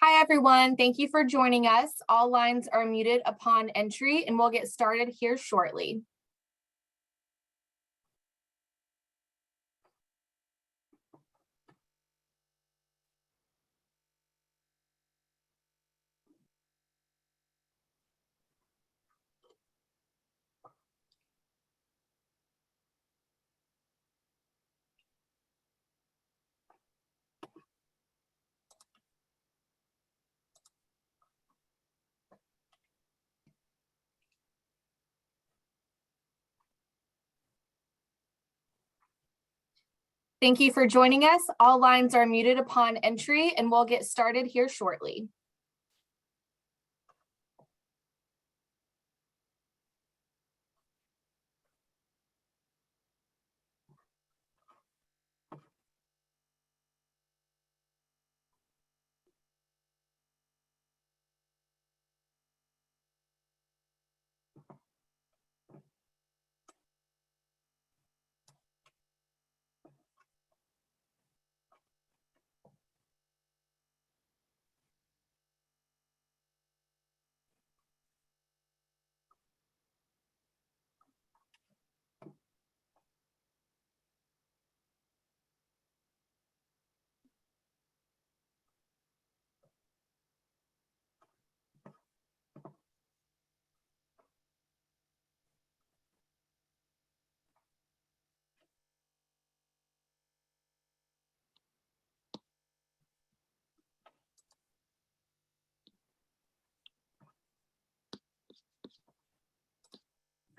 Hi, everyone. Thank you for joining us. All lines are muted upon entry, and we'll get started here shortly. Thank you for joining us. All lines are muted upon entry, and we'll get started here shortly.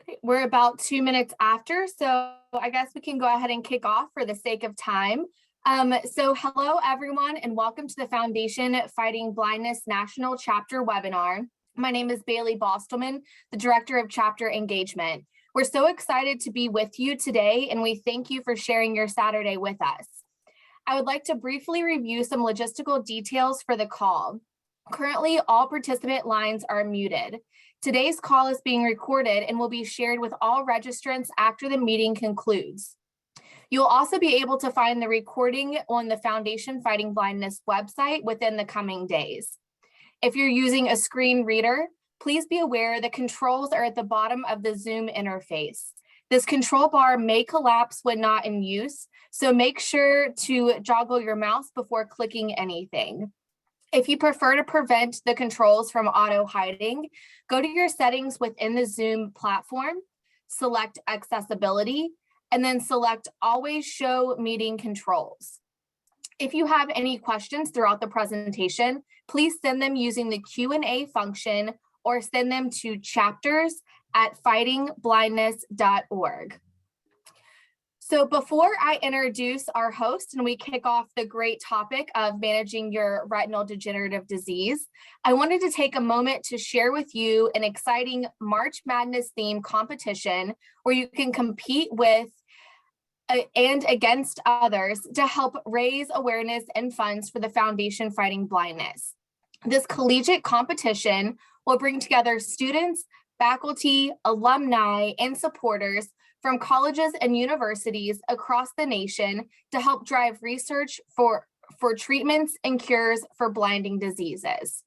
Okay, we're about 2 minutes after, so I guess we can go ahead and kick off for the sake of time. So hello, everyone, and welcome to the Foundation Fighting Blindness National Chapter webinar. My name is Bailey Bostelman, the Director of Chapter Engagement. We're so excited to be with you today, and we thank you for sharing your Saturday with us. I would like to briefly review some logistical details for the call. Currently, all participant lines are muted. Today's call is being recorded and will be shared with all registrants after the meeting concludes. You'll also be able to find the recording on the Foundation Fighting Blindness website within the coming days. If you're using a screen reader, please be aware the controls are at the bottom of the Zoom interface. This control bar may collapse when not in use, so make sure to joggle your mouse before clicking anything. If you prefer to prevent the controls from auto-hiding, go to your settings within the Zoom platform, select Accessibility, and then select Always Show Meeting Controls. If you have any questions throughout the presentation, please send them using the Q&A function or send them to chapters@fightingblindness.org. So before I introduce our host and we kick off the great topic of managing your retinal degenerative disease, I wanted to take a moment to share with you an exciting March Madness themed competition where you can compete with and against others to help raise awareness and funds for the Foundation Fighting Blindness. This collegiate competition will bring together students, faculty, alumni, and supporters from colleges and universities across the nation to help drive research for treatments and cures for blinding diseases.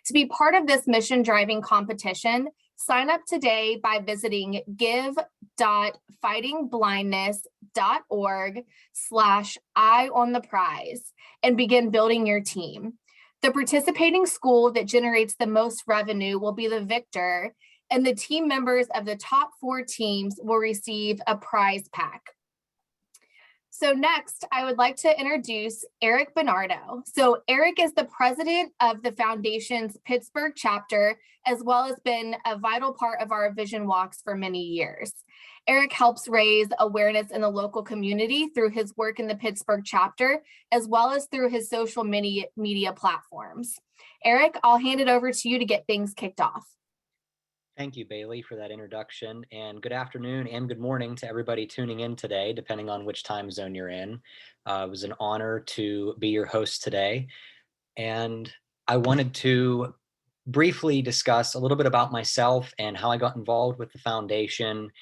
To be part of this mission-driving competition, sign up today by visiting give.fightingblindness.org/eye-on-the-prize and begin building your team. The participating school that generates the most revenue will be the victor, and the team members of the top 4 teams will receive a prize pack. So next, I would like to introduce Eric Bennardo. So Eric is the president of the Foundation's Pittsburgh Chapter, as well as been a vital part of our vision walks for many years. Eric helps raise awareness in the local community through his work in the Pittsburgh Chapter, as well as through his social media platforms. Eric, I'll hand it over to you to get things kicked off. Thank you, Bailey, for that introduction, and good afternoon and good morning to everybody tuning in today, depending on which time zone you're in. It was an honor to be your host today, and I wanted to briefly discuss a little bit about myself and how I got involved with the foundation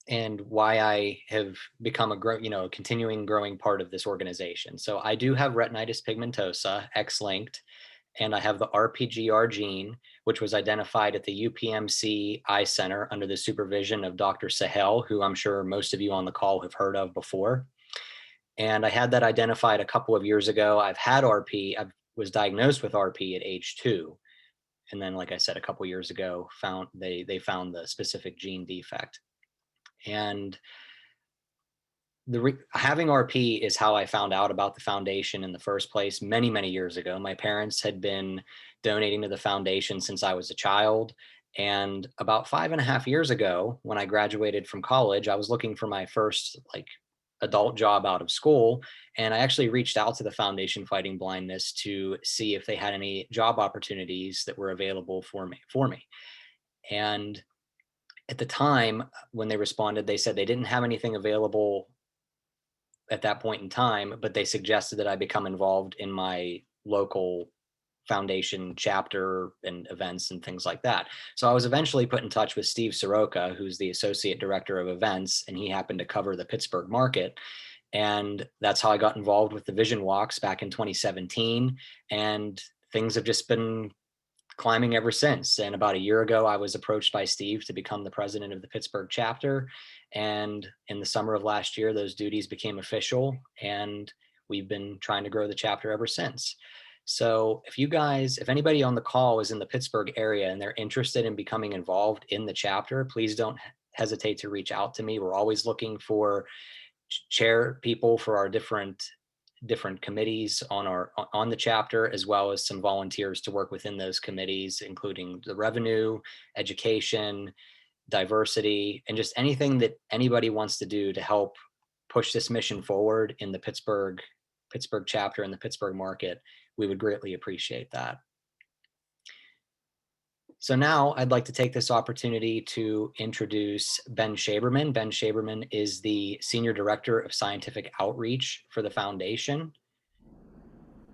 and why I have become a continuing growing part of this organization. So I do have retinitis pigmentosa, X-linked, and I have the RPGR gene, which was identified at the UPMC Eye Center under the supervision of Dr. Sahel, who I'm sure most of you on the call have heard of before. And I had that identified a couple of years ago. I've had RP. I was diagnosed with RP at age 2. And then, like I said, a couple of years ago, they found the specific gene defect. And having RP is how I found out about the foundation in the first place many, many years ago. My parents had been donating to the foundation since I was a child. And about 5.5 years ago, when I graduated from college, I was looking for my first adult job out of school. And I actually reached out to the Foundation Fighting Blindness to see if they had any job opportunities that were available for me. And at the time, when they responded, they said they didn't have anything available at that point in time, but they suggested that I become involved in my local foundation chapter and events and things like that. So I was eventually put in touch with Steve Soroka, who's the associate director of events, and he happened to cover the Pittsburgh market. And that's how I got involved with the Vision Walks back in 2017. And things have just been climbing ever since. And about a year ago, I was approached by Steve to become the president of the Pittsburgh chapter. And in the summer of last year, those duties became official, and we've been trying to grow the chapter ever since. So if anybody on the call is in the Pittsburgh area and they're interested in becoming involved in the chapter, please don't hesitate to reach out to me. We're always looking for chair people for our different committees on the chapter, as well as some volunteers to work within those committees, including the revenue, education, diversity, and just anything that anybody wants to do to help push this mission forward in the Pittsburgh chapter and the Pittsburgh market. We would greatly appreciate that. So now I'd like to take this opportunity to introduce Ben Shaberman. Ben Shaberman is the Senior Director of Scientific Outreach for the Foundation,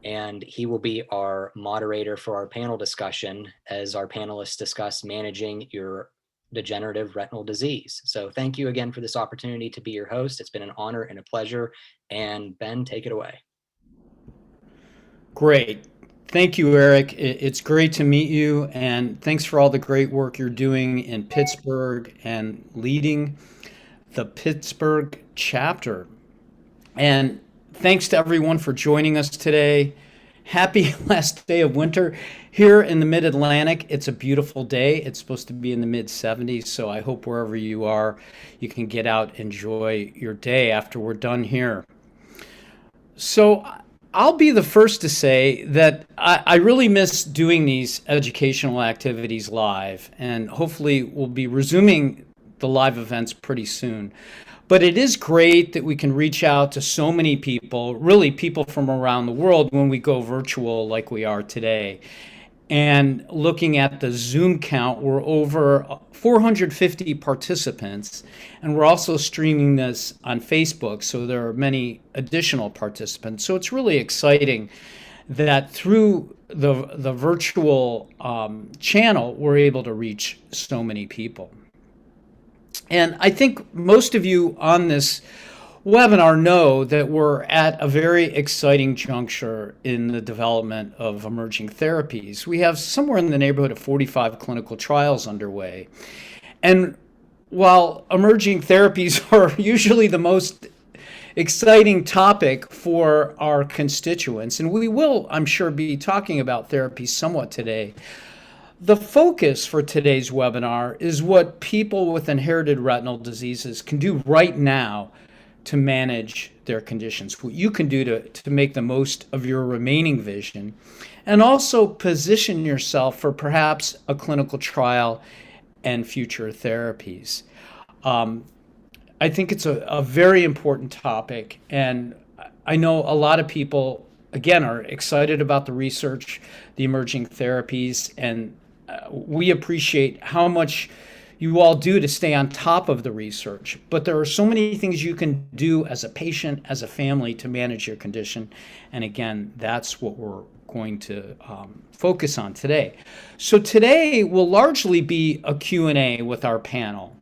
and he will be our moderator for our panel discussion as our panelists discuss managing your degenerative retinal disease. So thank you again for this opportunity to be your host. It's been an honor and a pleasure. And Ben, take it away. Great. Thank you, Eric. It's great to meet you, and thanks for all the great work you're doing in Pittsburgh and leading the Pittsburgh chapter. And thanks to everyone for joining us today. Happy last day of winter here in the Mid-Atlantic. It's a beautiful day. It's supposed to be in the mid-70s, so I hope wherever you are, you can get out, enjoy your day after we're done here. So I'll be the first to say that I really miss doing these educational activities live, and hopefully we'll be resuming the live events pretty soon. But it is great that we can reach out to so many people, really people from around the world, when we go virtual like we are today. And looking at the Zoom count, we're over 450 participants, and we're also streaming this on Facebook, so there are many additional participants. So it's really exciting that through the virtual channel, we're able to reach so many people. And I think most of you on this webinar know that we're at a very exciting juncture in the development of emerging therapies. We have somewhere in the neighborhood of 45 clinical trials underway. And while emerging therapies are usually the most exciting topic for our constituents, and we will, I'm sure, be talking about therapies somewhat today, the focus for today's webinar is what people with inherited retinal diseases can do right now to manage their conditions, what you can do to make the most of your remaining vision, and also position yourself for perhaps a clinical trial and future therapies. I think it's a very important topic, and I know a lot of people, again, are excited about the research, the emerging therapies, and we appreciate how much you all do to stay on top of the research. But there are so many things you can do as a patient, as a family, to manage your condition. And again, that's what we're going to focus on today. So today will largely be a Q&A with our panel.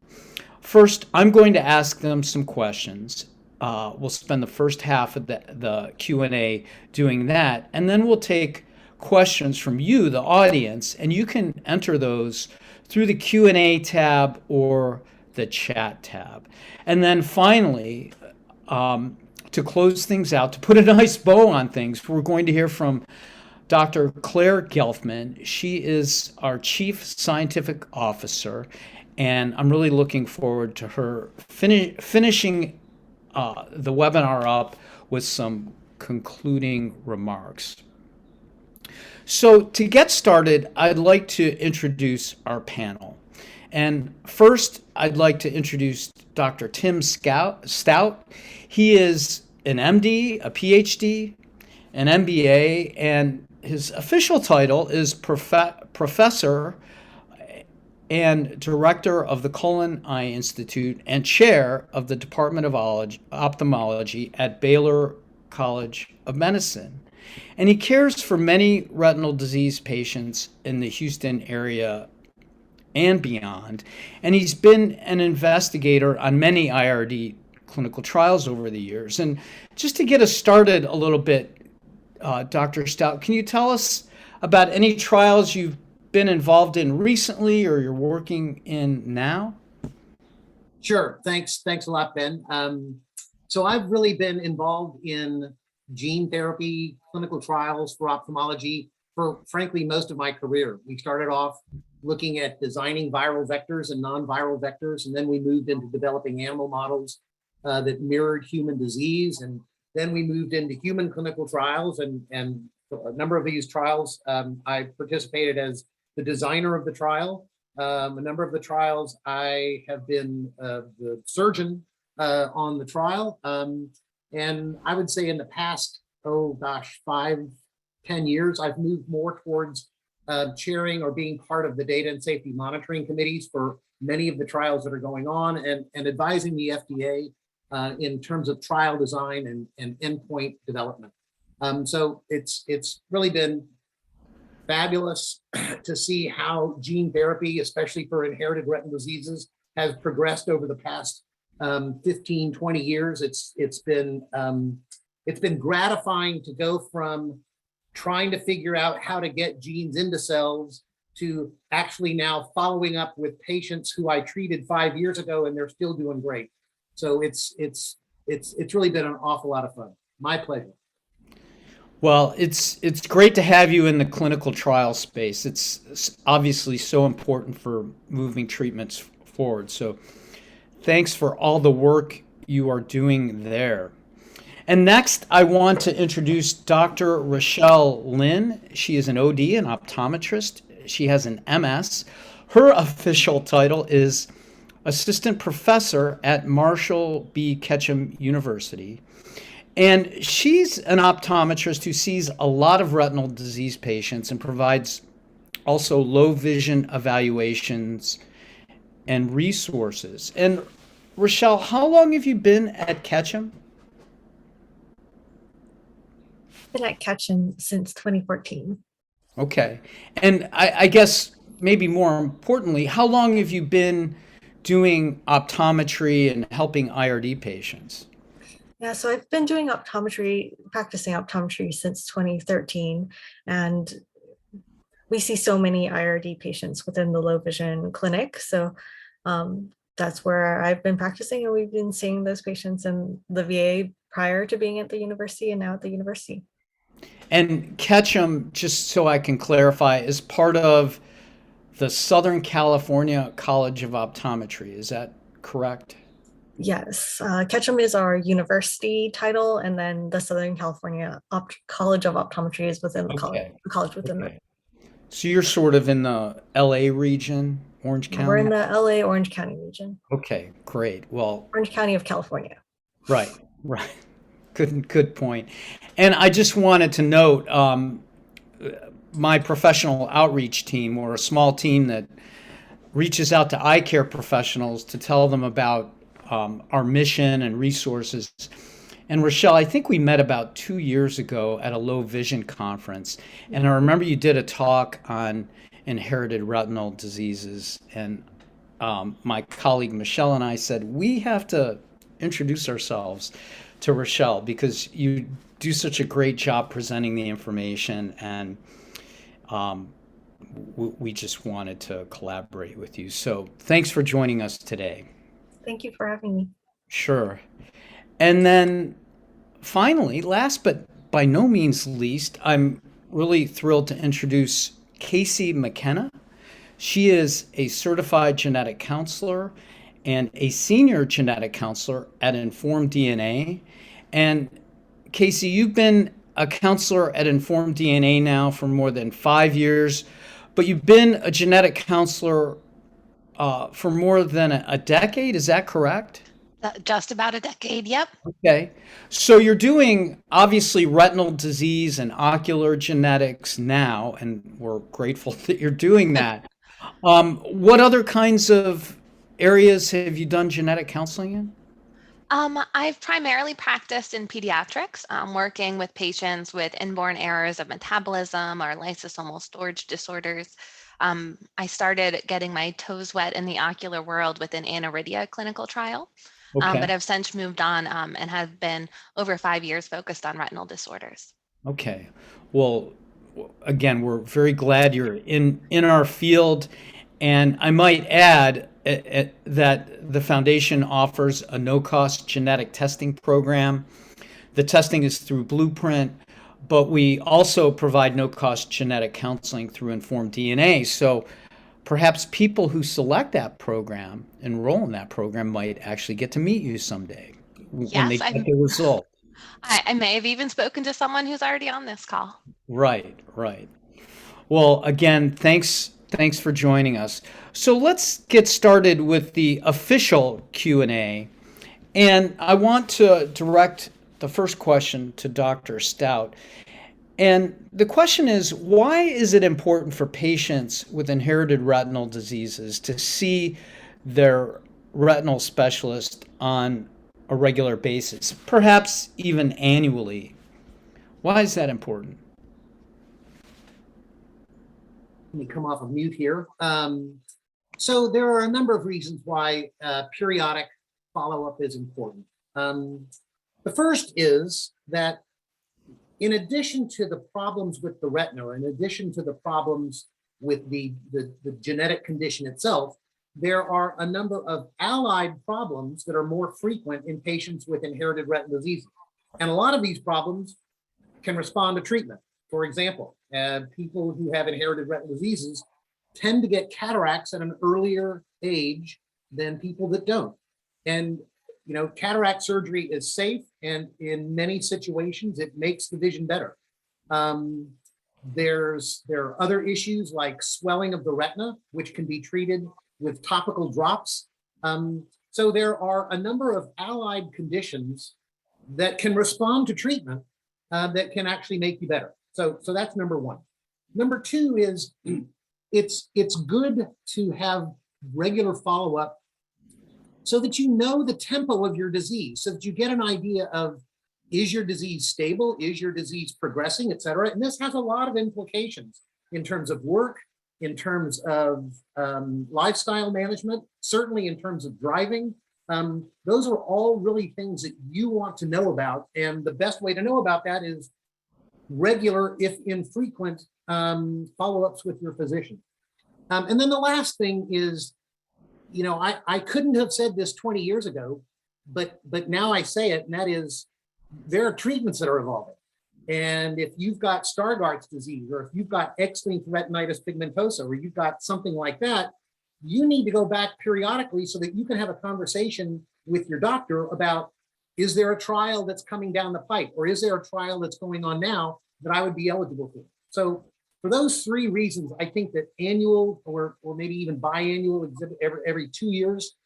First, I'm going to ask them some questions. We'll spend the first half of the Q&A doing that, and then we'll take questions from you, the audience, and you can enter those through the Q&A tab or the chat tab. And then finally, to close things out, to put a nice bow on things, we're going to hear from Dr. Claire Gelfman. She is our Chief Scientific Officer, and I'm really looking forward to her finishing the webinar up with some concluding remarks. So to get started, I'd like to introduce our panel. And first, I'd like to introduce Dr. Tim Stout. He is an MD, a PhD, an MBA, and his official title is Professor and Director of the Cullen Eye Institute and Chair of the Department of Ophthalmology at Baylor College of Medicine. And he cares for many retinal disease patients in the Houston area and beyond. And he's been an investigator on many IRD clinical trials over the years. And just to get us started a little bit, Dr. Stout, can you tell us about any trials you've been involved in recently or you're working in now? Sure. Thanks a lot, Ben. So I've really been involved in gene therapy clinical trials for ophthalmology for, frankly, most of my career. We started off looking at designing viral vectors and non-viral vectors, and then we moved into developing animal models that mirrored human disease, and then we moved into human clinical trials, and a number of these trials I participated as the designer of the trial. A number of the trials I have been the surgeon on the trial. And I would say in the past, 5-10 years, I've moved more towards chairing or being part of the data and safety monitoring committees for many of the trials that are going on, and advising the FDA in terms of trial design and endpoint development. So it's really been fabulous to see how gene therapy, especially for inherited retinal diseases, has progressed over the past 15, 20 years. It's been gratifying to go from trying to figure out how to get genes into cells to actually now following up with patients who I treated 5 years ago and they're still doing great. So it's really been an awful lot of fun. My pleasure. Well, it's great to have you in the clinical trial space. It's obviously so important for moving treatments forward. So thanks for all the work you are doing there. And next, I want to introduce Dr. Rachelle Lynn. She is an OD, an optometrist. She has an MS. Her official title is Assistant Professor at Marshall B. Ketchum University. And she's an optometrist who sees a lot of retinal disease patients and provides also low vision evaluations and resources. And Rachelle, how long have you been at Ketchum? Been at Ketchum since 2014. Okay. And I guess maybe more importantly, how long have you been doing optometry and helping IRD patients? Yeah, so I've been doing practicing optometry since 2013, and we see so many IRD patients within the low vision clinic. So that's where I've been practicing, and we've been seeing those patients in the VA prior to being at the university and now at the university. And Ketchum, just so I can clarify, is part of the Southern California College of Optometry. Is that correct? Yes, Ketchum is our university title, and then the Southern California College of Optometry is within the college within it. So you're sort of in the LA region, Orange County? We're in the LA Orange County region. Okay, great. Well, Orange County of California. Right. Good point. And I just wanted to note, my professional outreach team, or a small team that reaches out to eye care professionals to tell them about our mission and resources. And Rachelle, I think we met about 2 years ago at a low vision conference. And I remember you did a talk on inherited retinal diseases. And my colleague Michelle and I said, we have to introduce ourselves to Rachelle because you do such a great job presenting the information, and we just wanted to collaborate with you. So thanks for joining us today. Thank you for having me. Sure. And then finally, last but by no means least, I'm really thrilled to introduce Casey McKenna. She is a certified genetic counselor and a senior genetic counselor at InformedDNA. And Casey, you've been a counselor at InformedDNA now for more than 5 years, but you've been a genetic counselor for more than a decade. Is that correct? Just about a decade, yep. Okay. So you're doing obviously retinal disease and ocular genetics now, and we're grateful that you're doing that. What other kinds of areas have you done genetic counseling in? I've primarily practiced in pediatrics, working with patients with inborn errors of metabolism or lysosomal storage disorders. I started getting my toes wet in the ocular world with an aniridia clinical trial, Okay. but I've since moved on and have been over 5 years focused on retinal disorders. Okay. Well, again, we're very glad you're in our field. And I might add that the foundation offers a no-cost genetic testing program. The testing is through Blueprint, but we also provide no-cost genetic counseling through InformedDNA. So perhaps people who select that program, enroll in that program, might actually get to meet you someday when they get the result. I may have even spoken to someone who's already on this call. Right, right. Well, again, thanks for joining us. So let's get started with the official Q&A. And I want to direct the first question to Dr. Stout. And the question is, why is it important for patients with inherited retinal diseases to see their retinal specialist on a regular basis, perhaps even annually? Why is that important? Let me come off of mute here. So there are a number of reasons why periodic follow-up is important. The first is that in addition to the problems with the retina, or in addition to the problems with the genetic condition itself, there are a number of allied problems that are more frequent in patients with inherited retinal diseases. And a lot of these problems can respond to treatment. For example, people who have inherited retinal diseases tend to get cataracts at an earlier age than people that don't. And cataract surgery is safe, and in many situations, it makes the vision better. There are other issues like swelling of the retina, which can be treated with topical drops. So there are a number of allied conditions that can respond to treatment that can actually make you better. So that's number one. Number two is it's good to have regular follow-up so that you know the tempo of your disease, so that you get an idea of, is your disease stable? Is your disease progressing, et cetera? And this has a lot of implications in terms of work, in terms of lifestyle management, certainly in terms of driving. Those are all really things that you want to know about. And the best way to know about that is regular, if infrequent, follow-ups with your physician. And then the last thing is, I couldn't have said this 20 years ago, but now I say it, and that is, there are treatments that are evolving. And if you've got Stargardt's disease, or if you've got X-linked retinitis pigmentosa, or you've got something like that, you need to go back periodically so that you can have a conversation with your doctor about, is there a trial that's coming down the pipe, or is there a trial that's going on now that I would be eligible for? So for those three reasons, I think that annual or maybe even biannual exhibit every 2 years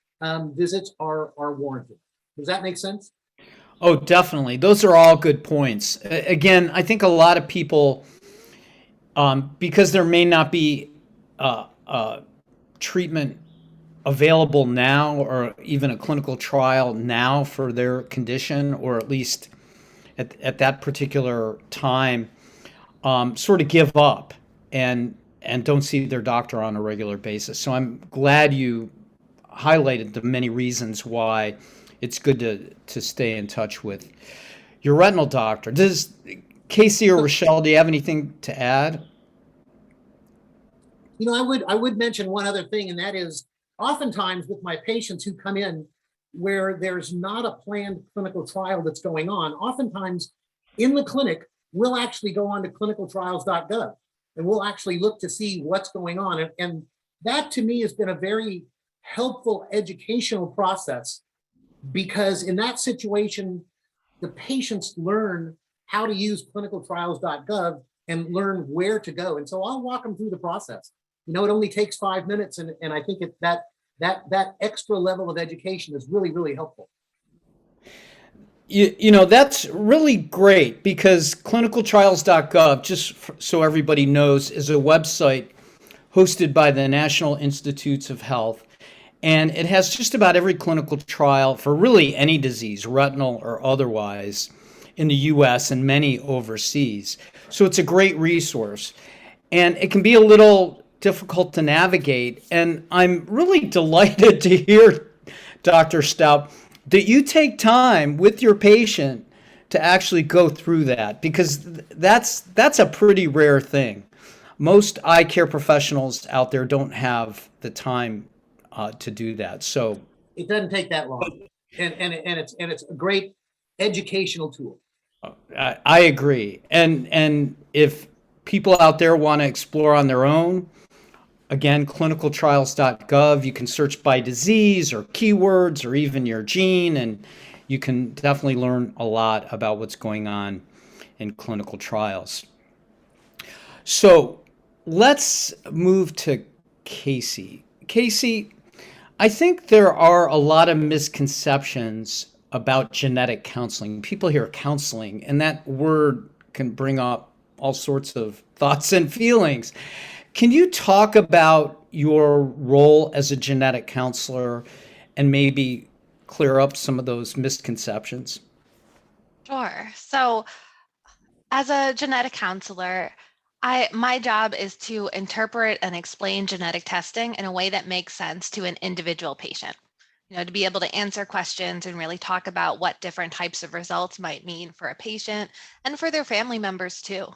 visits are warranted. Does that make sense? Oh, definitely. Those are all good points. Again, I think a lot of people, because there may not be treatment available now, or even a clinical trial now for their condition, or at least at that particular time, sort of give up and don't see their doctor on a regular basis. So I'm glad you highlighted the many reasons why it's good to stay in touch with your retinal doctor. Does Casey or Rachelle, do you have anything to add? You know, I would mention one other thing, and that is oftentimes with my patients who come in where there's not a planned clinical trial that's going on, oftentimes in the clinic, we'll actually go on to clinicaltrials.gov and we'll actually look to see what's going on. And that to me has been a very helpful educational process, because in that situation, the patients learn how to use clinicaltrials.gov and learn where to go. And so I'll walk them through the process. You know, it only takes 5 minutes, and I think that extra level of education is really, really helpful. You know, that's really great, because clinicaltrials.gov, just so everybody knows, is a website hosted by the National Institutes of Health. And it has just about every clinical trial for really any disease, retinal or otherwise, in the US and many overseas. So it's a great resource. And it can be a little difficult to navigate. And I'm really delighted to hear, Dr. Stout, that you take time with your patient to actually go through that, because that's a pretty rare thing. Most eye care professionals out there don't have the time to do that. So it doesn't take that long, and it's a great educational tool. I agree. And if people out there want to explore on their own, again, clinicaltrials.gov, you can search by disease or keywords or even your gene, and you can definitely learn a lot about what's going on in clinical trials. So let's move to Casey. Casey, I think there are a lot of misconceptions about genetic counseling. People hear counseling, and that word can bring up all sorts of thoughts and feelings. Can you talk about your role as a genetic counselor and maybe clear up some of those misconceptions? Sure. So as a genetic counselor, my job is to interpret and explain genetic testing in a way that makes sense to an individual patient. You know, to be able to answer questions and really talk about what different types of results might mean for a patient and for their family members too.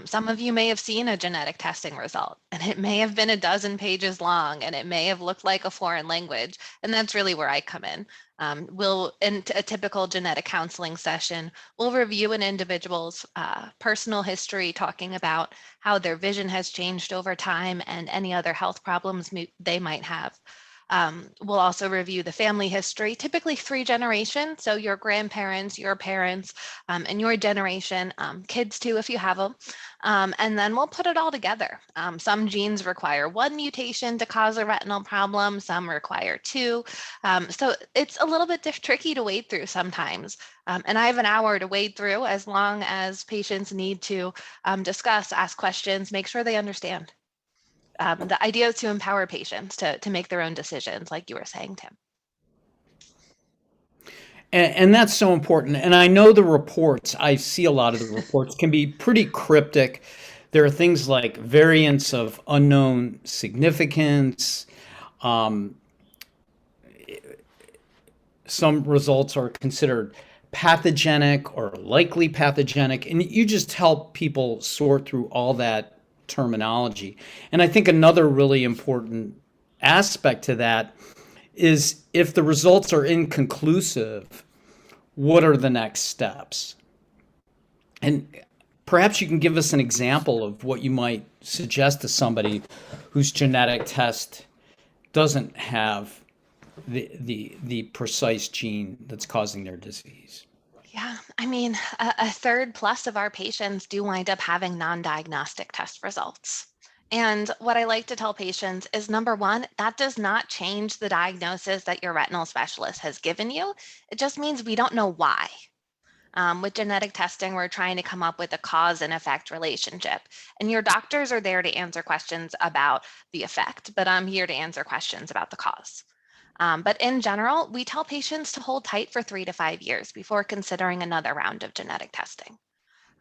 Some of you may have seen a genetic testing result, and it may have been a dozen pages long, and it may have looked like a foreign language. And that's really where I come in. In a typical genetic counseling session, we'll review an individual's personal history, talking about how their vision has changed over time and any other health problems they might have. We'll also review the family history, typically 3 generations. So your grandparents, your parents, and your generation, kids too, if you have them. And then we'll put it all together. Some genes require 1 mutation to cause a retinal problem. Some require 2. So it's a little bit tricky to wade through sometimes. And I have an hour to wade through, as long as patients need to discuss, ask questions, make sure they understand. The idea is to empower patients to make their own decisions, like you were saying, Tim. And that's so important. And I know the reports, I see a lot of the reports can be pretty cryptic. There are things like variants of unknown significance. Some results are considered pathogenic or likely pathogenic. And you just help people sort through all that terminology. And I think another really important aspect to that is, if the results are inconclusive, what are the next steps? And perhaps you can give us an example of what you might suggest to somebody whose genetic test doesn't have the precise gene that's causing their disease. Yeah, I mean, a third plus of our patients do wind up having non-diagnostic test results. And what I like to tell patients is, number one, that does not change the diagnosis that your retinal specialist has given you. It just means we don't know why. With genetic testing, we're trying to come up with a cause and effect relationship. And your doctors are there to answer questions about the effect, but I'm here to answer questions about the cause. But in general, we tell patients to hold tight for 3 to 5 years before considering another round of genetic testing.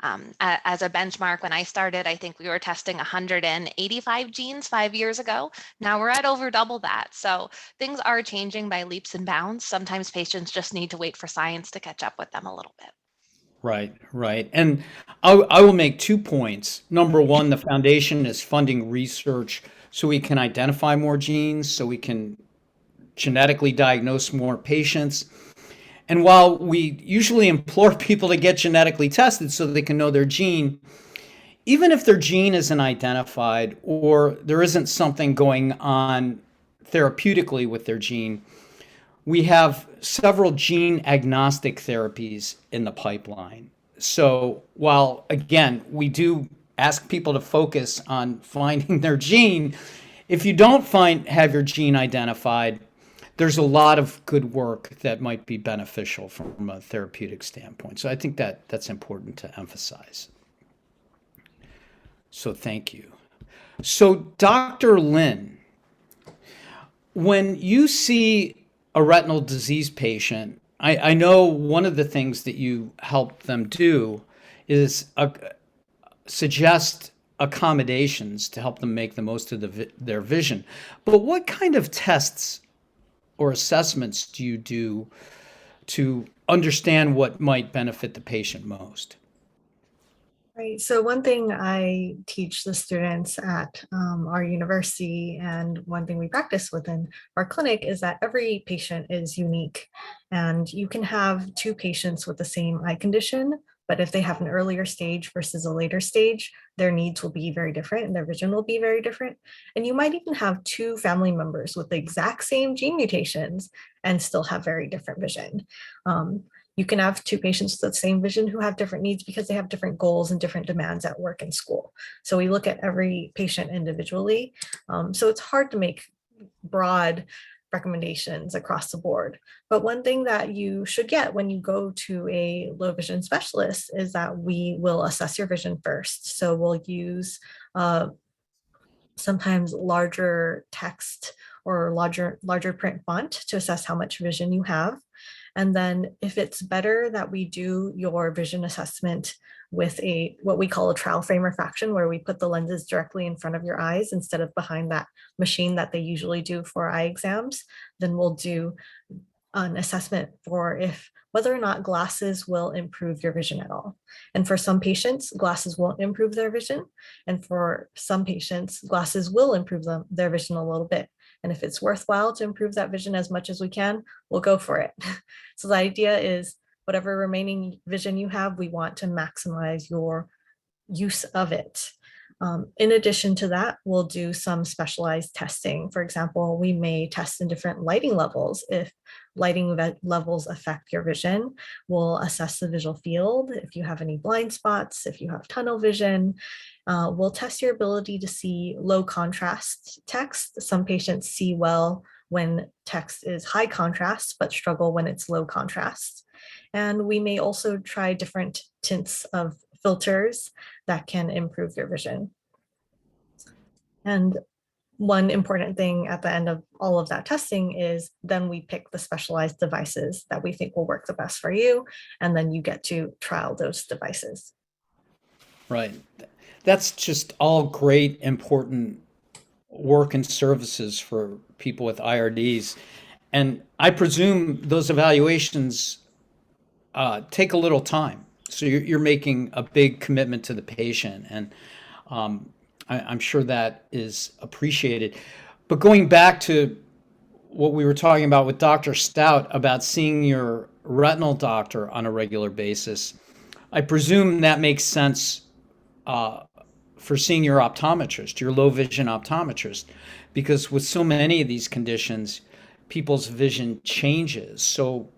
As a benchmark, when I started, I think we were testing 185 genes 5 years ago. Now we're at over double that. So things are changing by leaps and bounds. Sometimes patients just need to wait for science to catch up with them a little bit. Right, right. And I will make 2 points. Number one, the foundation is funding research so we can identify more genes, so we can genetically diagnose more patients. And while we usually implore people to get genetically tested so they can know their gene, even if their gene isn't identified or there isn't something going on therapeutically with their gene, we have several gene agnostic therapies in the pipeline. So while, again, we do ask people to focus on finding their gene, if you don't have your gene identified, there's a lot of good work that might be beneficial from a therapeutic standpoint. So I think that's important to emphasize. So thank you. So Dr. Lin, when you see a retinal disease patient, I know one of the things that you help them do is suggest accommodations to help them make the most of their vision. But what kind of tests or assessments do you do to understand what might benefit the patient most? Right. So one thing I teach the students at our university, and one thing we practice within our clinic, is that every patient is unique. And you can have two patients with the same eye condition, but if they have an earlier stage versus a later stage, their needs will be very different and their vision will be very different. And you might even have two family members with the exact same gene mutations and still have very different vision. You can have two patients with the same vision who have different needs because they have different goals and different demands at work and school. So we look at every patient individually. So it's hard to make broad recommendations across the board. But one thing that you should get when you go to a low vision specialist is that we will assess your vision first. So we'll use sometimes larger text or larger print font to assess how much vision you have. And then if it's better that we do your vision assessment with what we call a trial frame refraction, where we put the lenses directly in front of your eyes instead of behind that machine that they usually do for eye exams, then we'll do an assessment for whether or not glasses will improve your vision at all. And for some patients, glasses won't improve their vision. And for some patients, glasses will improve their vision a little bit. And if it's worthwhile to improve that vision as much as we can, we'll go for it. So the idea is whatever remaining vision you have, we want to maximize your use of it. In addition to that, we'll do some specialized testing. For example, we may test in different lighting levels. If lighting levels affect your vision, we'll assess the visual field. If you have any blind spots, if you have tunnel vision, we'll test your ability to see low contrast text. Some patients see well when text is high contrast, but struggle when it's low contrast. And we may also try different tints of filters that can improve your vision. And one important thing at the end of all of that testing is then we pick the specialized devices that we think will work the best for you, and then you get to trial those devices. Right. That's just all great, important work and services for people with IRDs. And I presume those evaluations take a little time. So you're making a big commitment to the patient, and I'm sure that is appreciated. But going back to what we were talking about with Dr. Stout about seeing your retinal doctor on a regular basis, I presume that makes sense for seeing your optometrist, your low vision optometrist, because with so many of these conditions, people's vision changes. So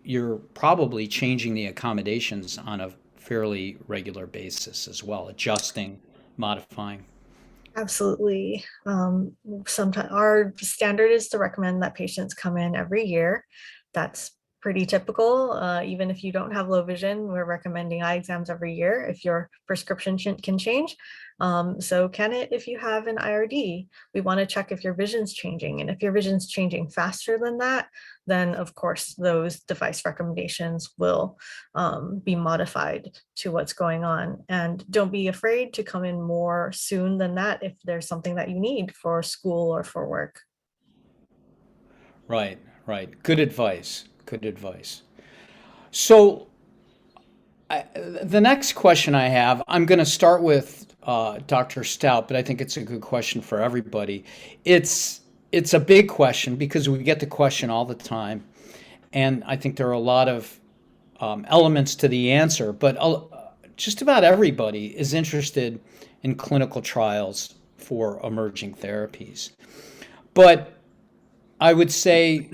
you're probably changing the accommodations on a fairly regular basis as well, adjusting, modifying. Absolutely. Sometimes our standard is to recommend that patients come in every year. That's pretty typical. Even if you don't have low vision, we're recommending eye exams every year. If your prescription can change, So can it, if you have an IRD, we want to check if your vision's changing. And if your vision's changing faster than that, then of course those device recommendations will be modified to what's going on. And don't be afraid to come in more soon than that if there's something that you need for school or for work. Right, right. Good advice. Good advice. So the next question I have, I'm going to start with Dr. Stout, but I think it's a good question for everybody. It's a big question because we get the question all the time, and I think there are a lot of elements to the answer, but just about everybody is interested in clinical trials for emerging therapies. But I would say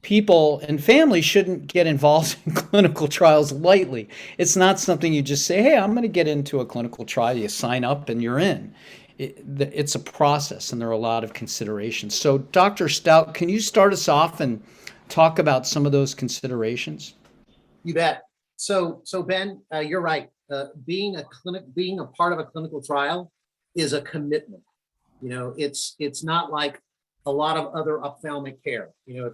people and families shouldn't get involved in clinical trials lightly. It's not something you just say, hey, I'm going to get into a clinical trial. You sign up and you're in. It's a process, and there are a lot of considerations. So Dr. Stout, can you start us off and talk about some of those considerations? You bet. So Ben, you're right. Being a part of a clinical trial is a commitment. You know, it's not like a lot of other ophthalmic care. You know,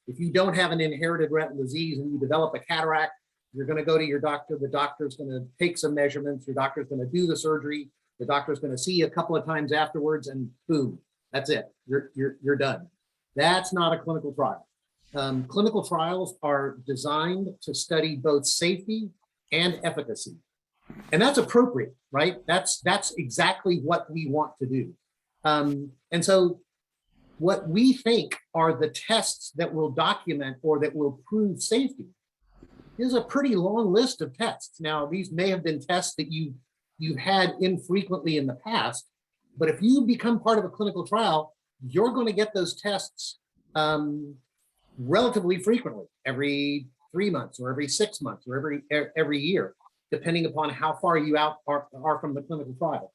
if you don't have an inherited retinal disease and you develop a cataract, you're going to go to your doctor. The doctor's going to take some measurements. Your doctor's going to do the surgery. The doctor's going to see you a couple of times afterwards, and boom, that's it. You're done. That's not a clinical trial. Clinical trials are designed to study both safety and efficacy, and that's appropriate, right? That's exactly what we want to do. And so what we think are the tests that will document or that will prove safety is a pretty long list of tests. Now, these may have been tests that you've had infrequently in the past, but if you become part of a clinical trial, you're going to get those tests relatively frequently, every 3 months or every 6 months or every year, depending upon how far you are from the clinical trial.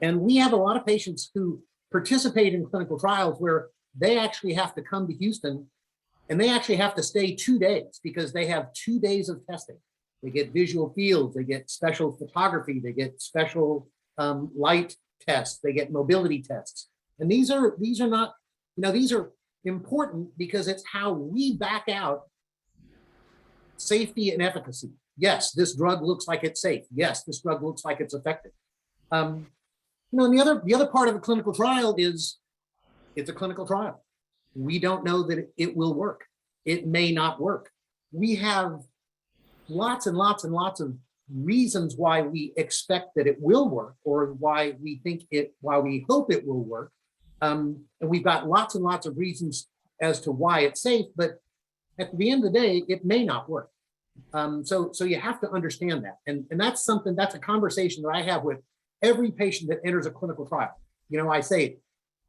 And we have a lot of patients who participate in clinical trials where they actually have to come to Houston and they actually have to stay 2 days because they have 2 days of testing. They get visual fields, they get special photography, they get special light tests, they get mobility tests. And these are not, these are important because it's how we back out safety and efficacy. Yes, this drug looks like it's safe. Yes, this drug looks like it's effective. And the other part of a clinical trial is it's a clinical trial. We don't know that it will work. It may not work. We have lots and lots and lots of reasons why we expect that it will work, or why we hope it will work. And we've got lots and lots of reasons as to why it's safe, but at the end of the day, it may not work. So you have to understand that. And that's a conversation that I have with every patient that enters a clinical trial. I say,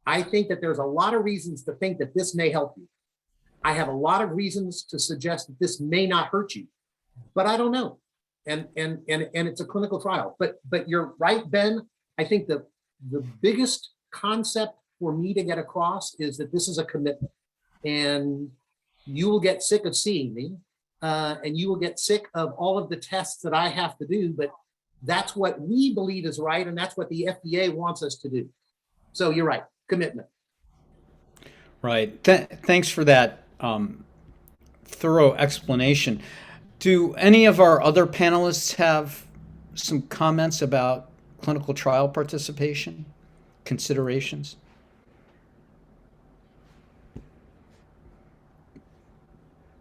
I think that there's a lot of reasons to think that this may help you. I have a lot of reasons to suggest that this may not hurt you, but I don't know. And it's a clinical trial. But you're right, Ben. I think the biggest concept for me to get across is that this is a commitment, and you will get sick of seeing me, and you will get sick of all of the tests that I have to do, but that's what we believe is right, and that's what the FDA wants us to do. So you're right, commitment. Right. Thanks for that thorough explanation. Do any of our other panelists have some comments about clinical trial participation, considerations?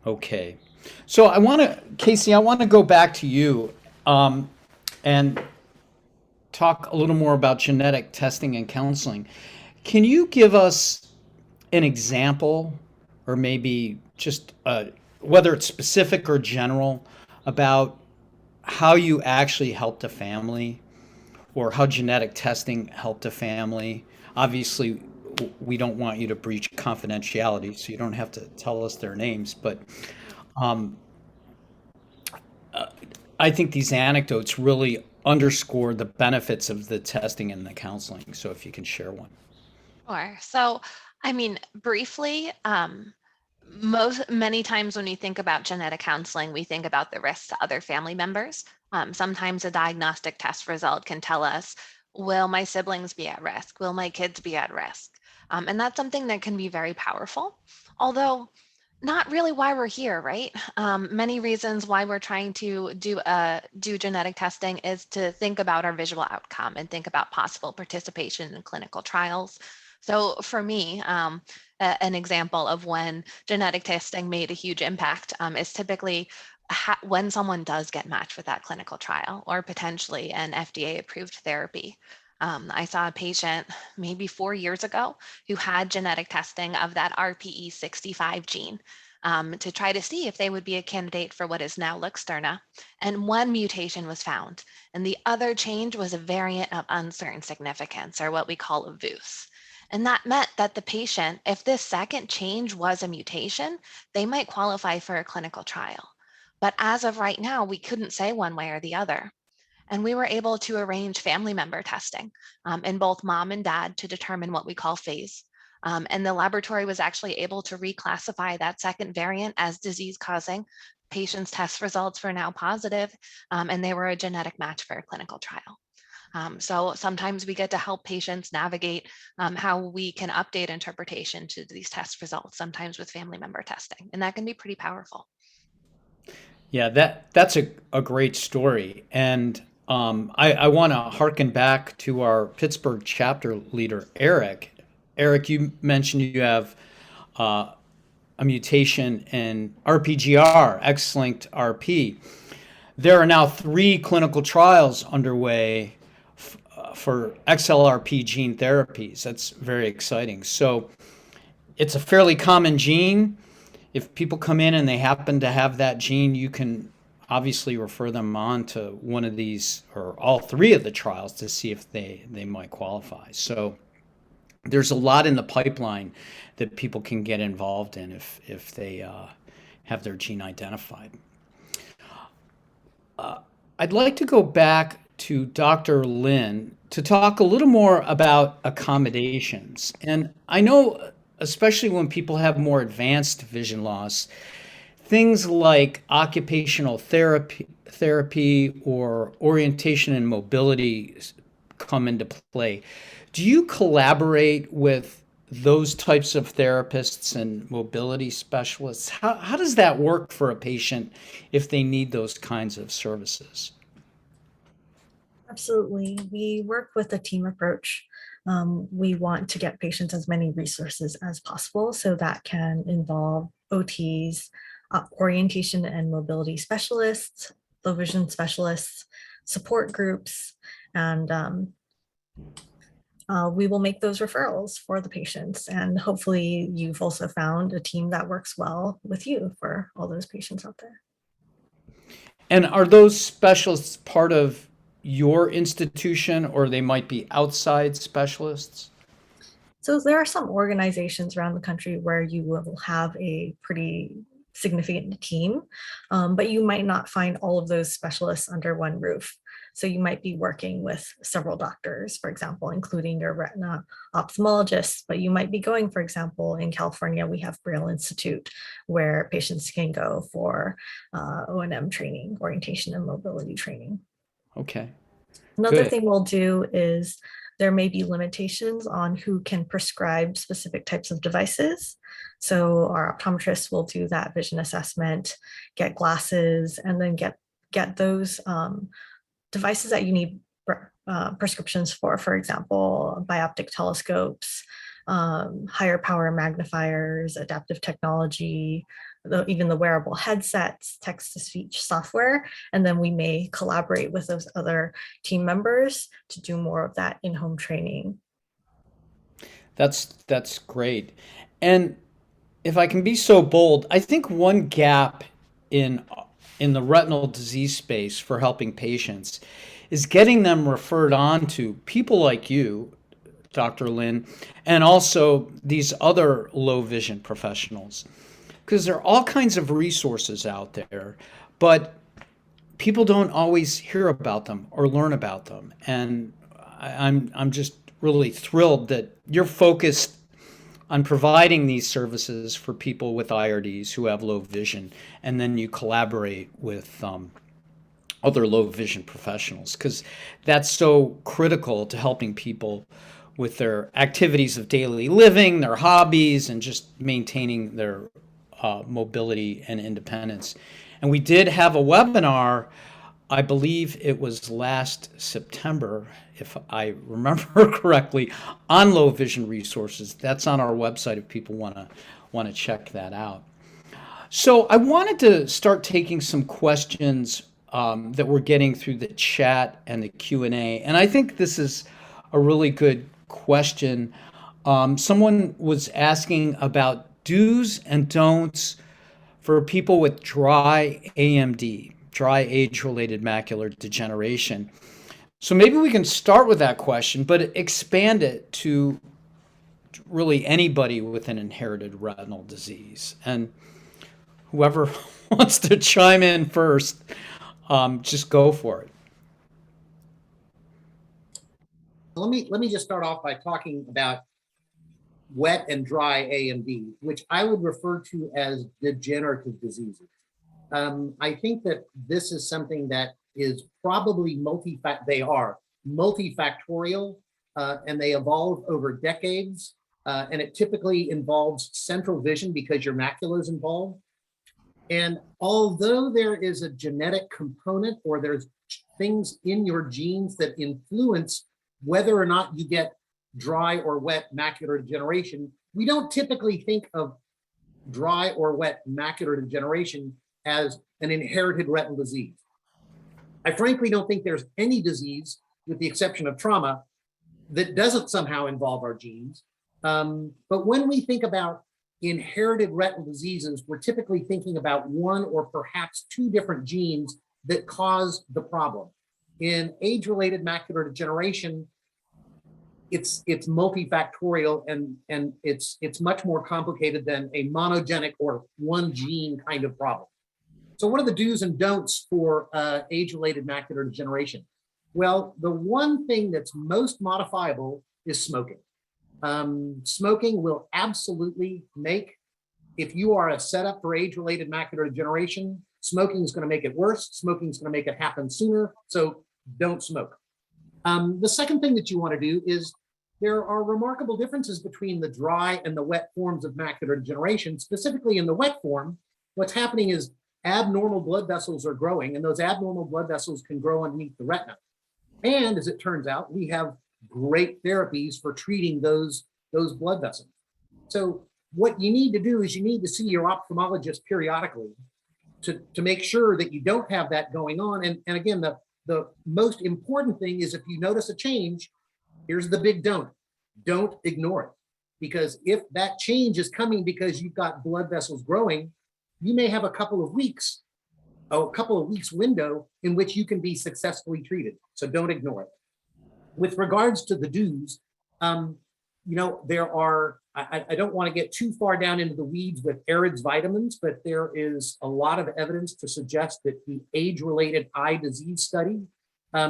Okay. So Casey, I want to go back to you and talk a little more about genetic testing and counseling. Can you give us an example, or maybe just whether it's specific or general, about how you actually helped a family, or how genetic testing helped a family? Obviously, we don't want you to breach confidentiality, so you don't have to tell us their names, but I think these anecdotes really underscore the benefits of the testing and the counseling. So if you can share one. Sure. So, briefly, Many times when we think about genetic counseling, we think about the risks to other family members. Sometimes a diagnostic test result can tell us, will my siblings be at risk? Will my kids be at risk? And that's something that can be very powerful, although not really why we're here, right? Many reasons why we're trying to do genetic testing is to think about our visual outcome and think about possible participation in clinical trials. So for me, an example of when genetic testing made a huge impact is typically when someone does get matched with that clinical trial or potentially an FDA-approved therapy. I saw a patient maybe 4 years ago who had genetic testing of that RPE65 gene to try to see if they would be a candidate for what is now Luxturna. And one mutation was found, and the other change was a variant of uncertain significance, or what we call a VUS. And that meant that the patient, if this second change was a mutation, they might qualify for a clinical trial. But as of right now, we couldn't say one way or the other. And we were able to arrange family member testing in both mom and dad to determine what we call phase. And the laboratory was actually able to reclassify that second variant as disease causing. Patients' test results were now positive, and they were a genetic match for a clinical trial. So sometimes we get to help patients navigate how we can update interpretation to these test results, sometimes with family member testing, and that can be pretty powerful. Yeah, that's a great story. And I want to harken back to our Pittsburgh chapter leader, Eric. Eric, you mentioned you have a mutation in RPGR, X-linked RP. There are now 3 clinical trials underway for XLRP gene therapies. That's very exciting. So it's a fairly common gene. If people come in and they happen to have that gene, you can obviously refer them on to one of these or all 3 of the trials to see if they might qualify. So there's a lot in the pipeline that people can get involved in if they have their gene identified. I'd like to go back to Dr. Lin to talk a little more about accommodations. And I know, especially when people have more advanced vision loss, things like occupational therapy or orientation and mobility come into play. Do you collaborate with those types of therapists and mobility specialists? How does that work for a patient if they need those kinds of services? Absolutely. We work with a team approach. We want to get patients as many resources as possible. So that can involve OTs, orientation and mobility specialists, low vision specialists, support groups, and we will make those referrals for the patients. And hopefully you've also found a team that works well with you for all those patients out there. And are those specialists part of your institution, or they might be outside specialists? So there are some organizations around the country where you will have a pretty significant team, but you might not find all of those specialists under one roof. So you might be working with several doctors, for example, including your retina ophthalmologist, but you might be going, for example, in California, we have Braille Institute, where patients can go for O&M training, orientation and mobility training. Okay. Another Good. thing we'll do is there may be limitations on who can prescribe specific types of devices. So our optometrists will do that vision assessment, get glasses, and then get those devices that you need prescriptions for example, bioptic telescopes, higher power magnifiers, adaptive technology, even the wearable headsets, text-to-speech software, and then we may collaborate with those other team members to do more of that in-home training. That's great. And if I can be so bold, I think one gap in the retinal disease space for helping patients is getting them referred on to people like you, Dr. Lin, and also these other low vision professionals. Because there are all kinds of resources out there, but people don't always hear about them or learn about them. And I'm just really thrilled that you're focused on providing these services for people with IRDs who have low vision, and then you collaborate with other low vision professionals, because that's so critical to helping people with their activities of daily living, their hobbies, and just maintaining their mobility and independence. And we did have a webinar, I believe it was last September, if I remember correctly, on low vision resources. That's on our website if people want to check that out. So I wanted to start taking some questions that we're getting through the chat and the Q&A. And I think this is a really good question. Someone was asking about do's and don'ts for people with dry AMD, dry age-related macular degeneration. So maybe we can start with that question, but expand it to really anybody with an inherited retinal disease. And whoever wants to chime in first, just go for it. Let me just start off by talking about wet and dry AMD, which I would refer to as degenerative diseases. I think that this is something that is probably multifactorial, and they evolve over decades, and it typically involves central vision because your macula is involved. And although there is a genetic component, or there's things in your genes that influence whether or not you get dry or wet macular degeneration, we don't typically think of dry or wet macular degeneration as an inherited retinal disease. I frankly don't think there's any disease, with the exception of trauma, that doesn't somehow involve our genes. But when we think about inherited retinal diseases, we're typically thinking about one or perhaps two different genes that cause the problem. In age-related macular degeneration, it's multifactorial, and it's much more complicated than a monogenic or one gene kind of problem. So what are the do's and don'ts for age-related macular degeneration? Well, the one thing that's most modifiable is smoking. Smoking will absolutely make, if you are a setup for age-related macular degeneration, smoking is going to make it worse. Smoking is going to make it happen sooner. So don't smoke. The second thing that you want to do is, there are remarkable differences between the dry and the wet forms of macular degeneration. Specifically in the wet form, what's happening is abnormal blood vessels are growing, and those abnormal blood vessels can grow underneath the retina. And as it turns out, we have great therapies for treating those blood vessels. So what you need to do is you need to see your ophthalmologist periodically to make sure that you don't have that going on. And again, the most important thing is, if you notice a change, here's the big don't ignore it. Because if that change is coming because you've got blood vessels growing, you may have a couple of weeks window in which you can be successfully treated. So don't ignore it. With regards to the do's, there are, I don't want to get too far down into the weeds with AREDS vitamins, but there is a lot of evidence to suggest that the age-related eye disease study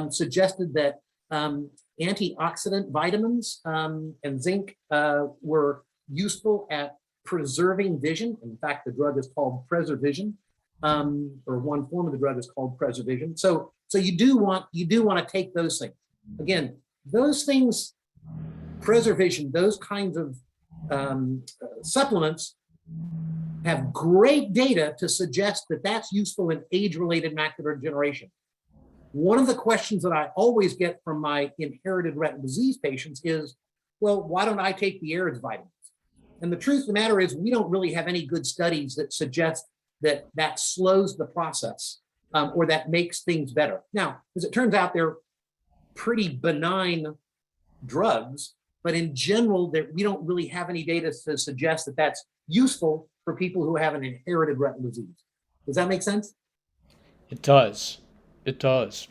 suggested that antioxidant vitamins and zinc were useful at preserving vision. In fact, the drug is called Preservision, or one form of the drug is called Preservision. So you do want to take those things. Again, those things, Preservision, those kinds of supplements have great data to suggest that that's useful in age-related macular degeneration. One of the questions that I always get from my inherited retinal disease patients is, well, why don't I take the AREDS vitamins? And the truth of the matter is, we don't really have any good studies that suggest that that slows the process or that makes things better. Now, as it turns out, they're pretty benign drugs, but in general, we don't really have any data to suggest that that's useful for people who have an inherited retinal disease. Does that make sense? It does. It does.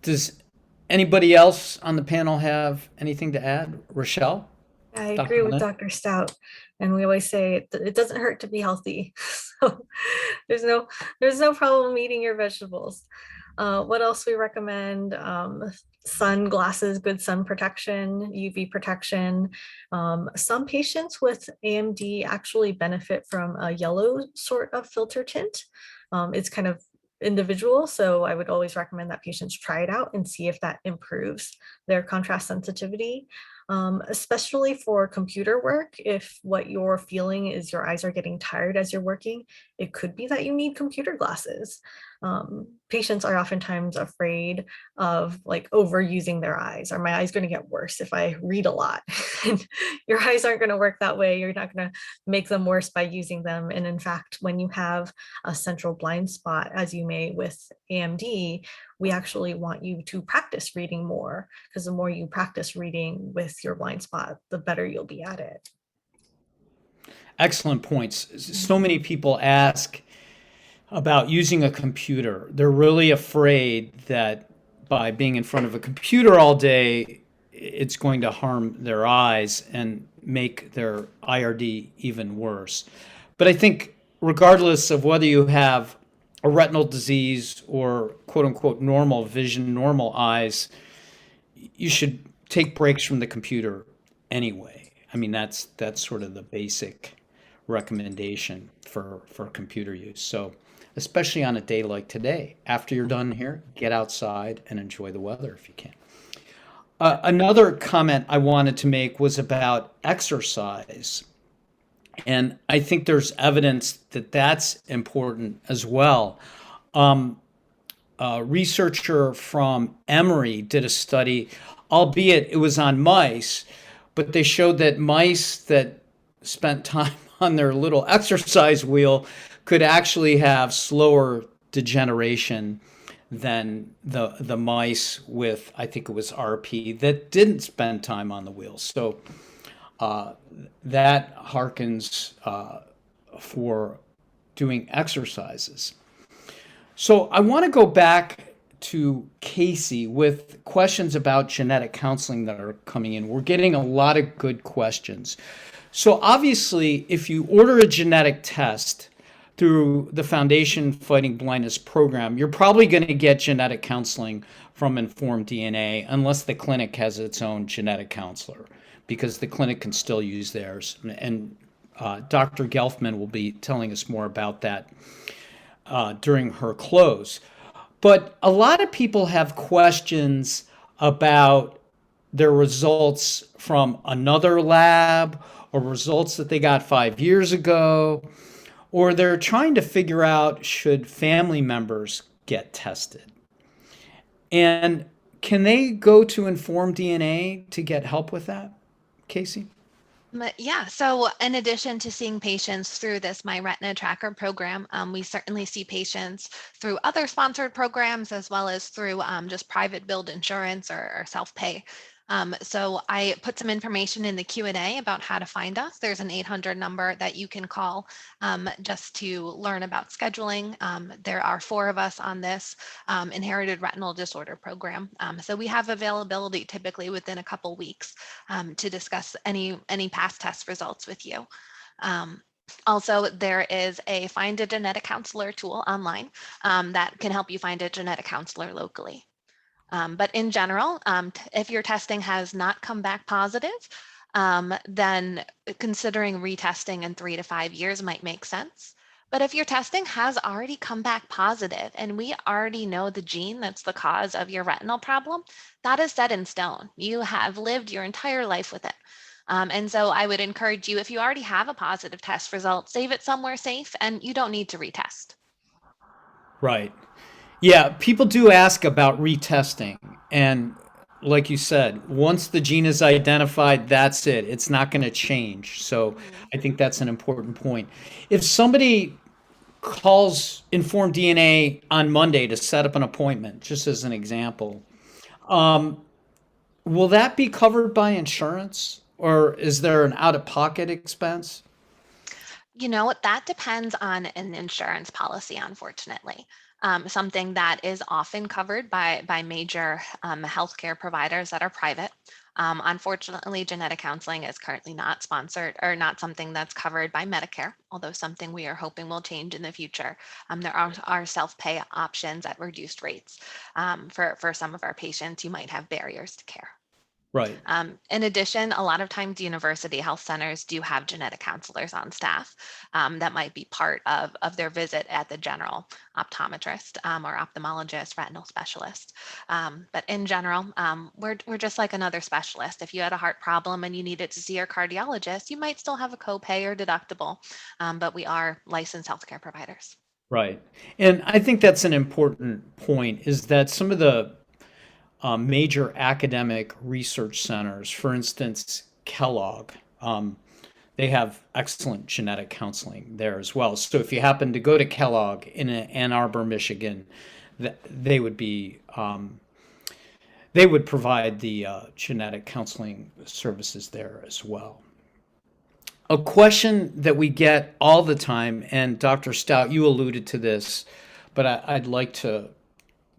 Does anybody else on the panel have anything to add? Rachelle? I agree with Dr. Stout, and we always say it doesn't hurt to be healthy. So there's no problem eating your vegetables. What else we recommend? sunglasses, good sun protection, UV protection. Some patients with AMD actually benefit from a yellow sort of filter tint. It's kind of individual, so I would always recommend that patients try it out and see if that improves their contrast sensitivity. Especially for computer work, if what you're feeling is your eyes are getting tired as you're working, it could be that you need computer glasses. Patients are oftentimes afraid of like overusing their eyes. Are my eyes going to get worse if I read a lot? And your eyes aren't going to work that way. You're not going to make them worse by using them. And in fact, when you have a central blind spot, as you may with AMD, we actually want you to practice reading more, because the more you practice reading with your blind spot, the better you'll be at it. Excellent points. So many people ask about using a computer. They're really afraid that by being in front of a computer all day, it's going to harm their eyes and make their IRD even worse. But I think regardless of whether you have a retinal disease or quote unquote normal vision, normal eyes, you should take breaks from the computer anyway. I mean, that's sort of the basic recommendation for computer use. So especially on a day like today, after you're done here, get outside and enjoy the weather if you can. Another comment I wanted to make was about exercise. And I think there's evidence that that's important as well. A researcher from Emory did a study, albeit it was on mice, but they showed that mice that spent time on their little exercise wheel could actually have slower degeneration than the mice with, I think it was RP, that didn't spend time on the wheel. So that harkens for doing exercises. So I want to go back to Casey with questions about genetic counseling that are coming in. We're getting a lot of good questions. So obviously, if you order a genetic test through the Foundation Fighting Blindness program, you're probably going to get genetic counseling from InformedDNA unless the clinic has its own genetic counselor, because the clinic can still use theirs. And Dr. Gelfman will be telling us more about that during her close. But a lot of people have questions about their results from another lab or results that they got 5 years ago, or they're trying to figure out, should family members get tested? And can they go to InformedDNA to get help with that, Casey? Yeah, so in addition to seeing patients through this My Retina Tracker program, we certainly see patients through other sponsored programs as well as through just private billed insurance or self-pay. So I put some information in the Q&A about how to find us. There's an 800 number that you can call just to learn about scheduling. There are 4 of us on this inherited retinal disorder program. So we have availability typically within a couple weeks to discuss any past test results with you. Also, there is a Find a Genetic Counselor tool online that can help you find a genetic counselor locally. But in general, if your testing has not come back positive, then considering retesting in 3 to 5 years might make sense. But if your testing has already come back positive and we already know the gene that's the cause of your retinal problem, that is set in stone. You have lived your entire life with it. And so I would encourage you, if you already have a positive test result, save it somewhere safe and you don't need to retest. Right. Yeah, people do ask about retesting. And like you said, once the gene is identified, that's it. It's not going to change. So I think that's an important point. If somebody calls InformedDNA on Monday to set up an appointment, just as an example, will that be covered by insurance, or is there an out-of-pocket expense? You know, that depends on an insurance policy, unfortunately. Something that is often covered by major healthcare providers that are private. Unfortunately, genetic counseling is currently not sponsored or not something that's covered by Medicare, although something we are hoping will change in the future. There are self-pay options at reduced rates. For some of our patients, you might have barriers to care. Right. In addition, a lot of times university health centers do have genetic counselors on staff that might be part of their visit at the general optometrist or ophthalmologist, retinal specialist. But in general, we're just like another specialist. If you had a heart problem and you needed to see your cardiologist, you might still have a copay or deductible, but we are licensed healthcare providers. Right. And I think that's an important point, is that some of the major academic research centers, for instance, Kellogg, they have excellent genetic counseling there as well. So if you happen to go to Kellogg in Ann Arbor, Michigan, they would provide the genetic counseling services there as well. A question that we get all the time, and Dr. Stout, you alluded to this, but I'd like to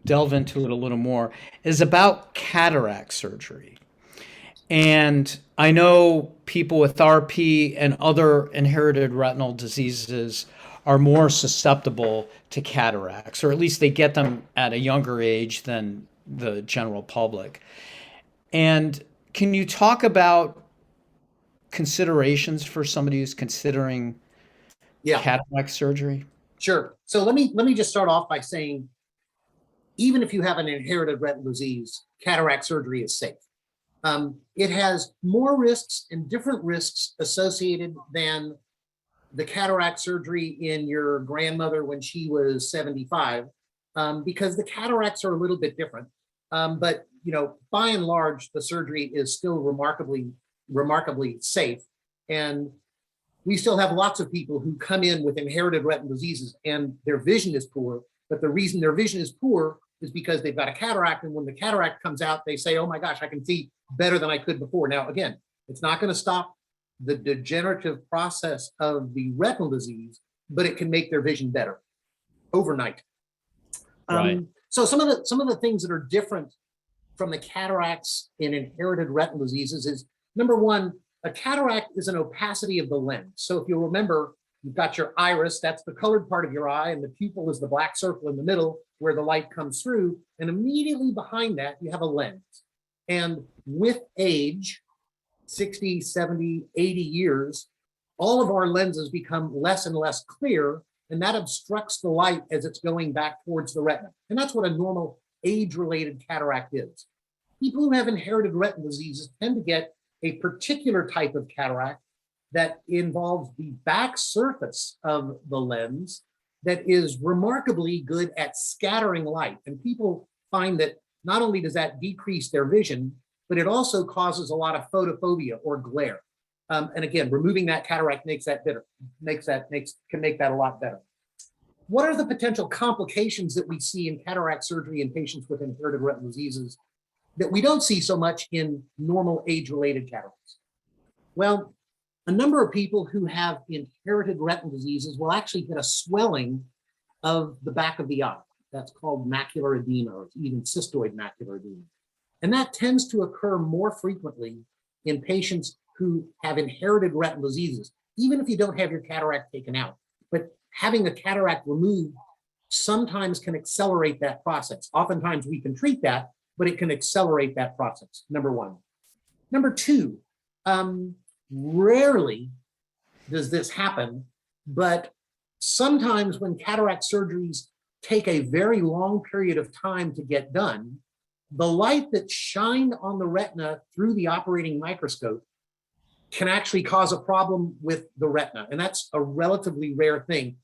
delve into it a little more, is about cataract surgery. And I know people with RP and other inherited retinal diseases are more susceptible to cataracts, or at least they get them at a younger age than the general public. And can you talk about considerations for somebody who's considering cataract surgery? Sure. So let me just start off by saying, even if you have an inherited retinal disease, cataract surgery is safe. It has more risks and different risks associated than the cataract surgery in your grandmother when she was 75, because the cataracts are a little bit different. But by and large, the surgery is still remarkably safe. And we still have lots of people who come in with inherited retinal diseases and their vision is poor. But the reason their vision is poor is because they've got a cataract. And when the cataract comes out, they say, oh my gosh, I can see better than I could before. Now, again, it's not going to stop the degenerative process of the retinal disease, but it can make their vision better overnight. Right. So some of the things that are different from the cataracts in inherited retinal diseases is, number one, a cataract is an opacity of the lens. So if you'll remember, you've got your iris, that's the colored part of your eye, and the pupil is the black circle in the middle where the light comes through. And immediately behind that, you have a lens. And with age, 60, 70, 80 years, all of our lenses become less and less clear, and that obstructs the light as it's going back towards the retina. And that's what a normal age-related cataract is. People who have inherited retinal diseases tend to get a particular type of cataract that involves the back surface of the lens that is remarkably good at scattering light. And people find that not only does that decrease their vision, but it also causes a lot of photophobia or glare. And again, removing that cataract makes that better, can make that a lot better. What are the potential complications that we see in cataract surgery in patients with inherited retinal diseases that we don't see so much in normal age-related cataracts? Well, a number of people who have inherited retinal diseases will actually get a swelling of the back of the eye. That's called macular edema, or even cystoid macular edema. And that tends to occur more frequently in patients who have inherited retinal diseases, even if you don't have your cataract taken out. But having a cataract removed sometimes can accelerate that process. Oftentimes we can treat that, but it can accelerate that process, number one. Number two, rarely does this happen, but sometimes when cataract surgeries take a very long period of time to get done, the light that shined on the retina through the operating microscope can actually cause a problem with the retina. And that's a relatively rare thing.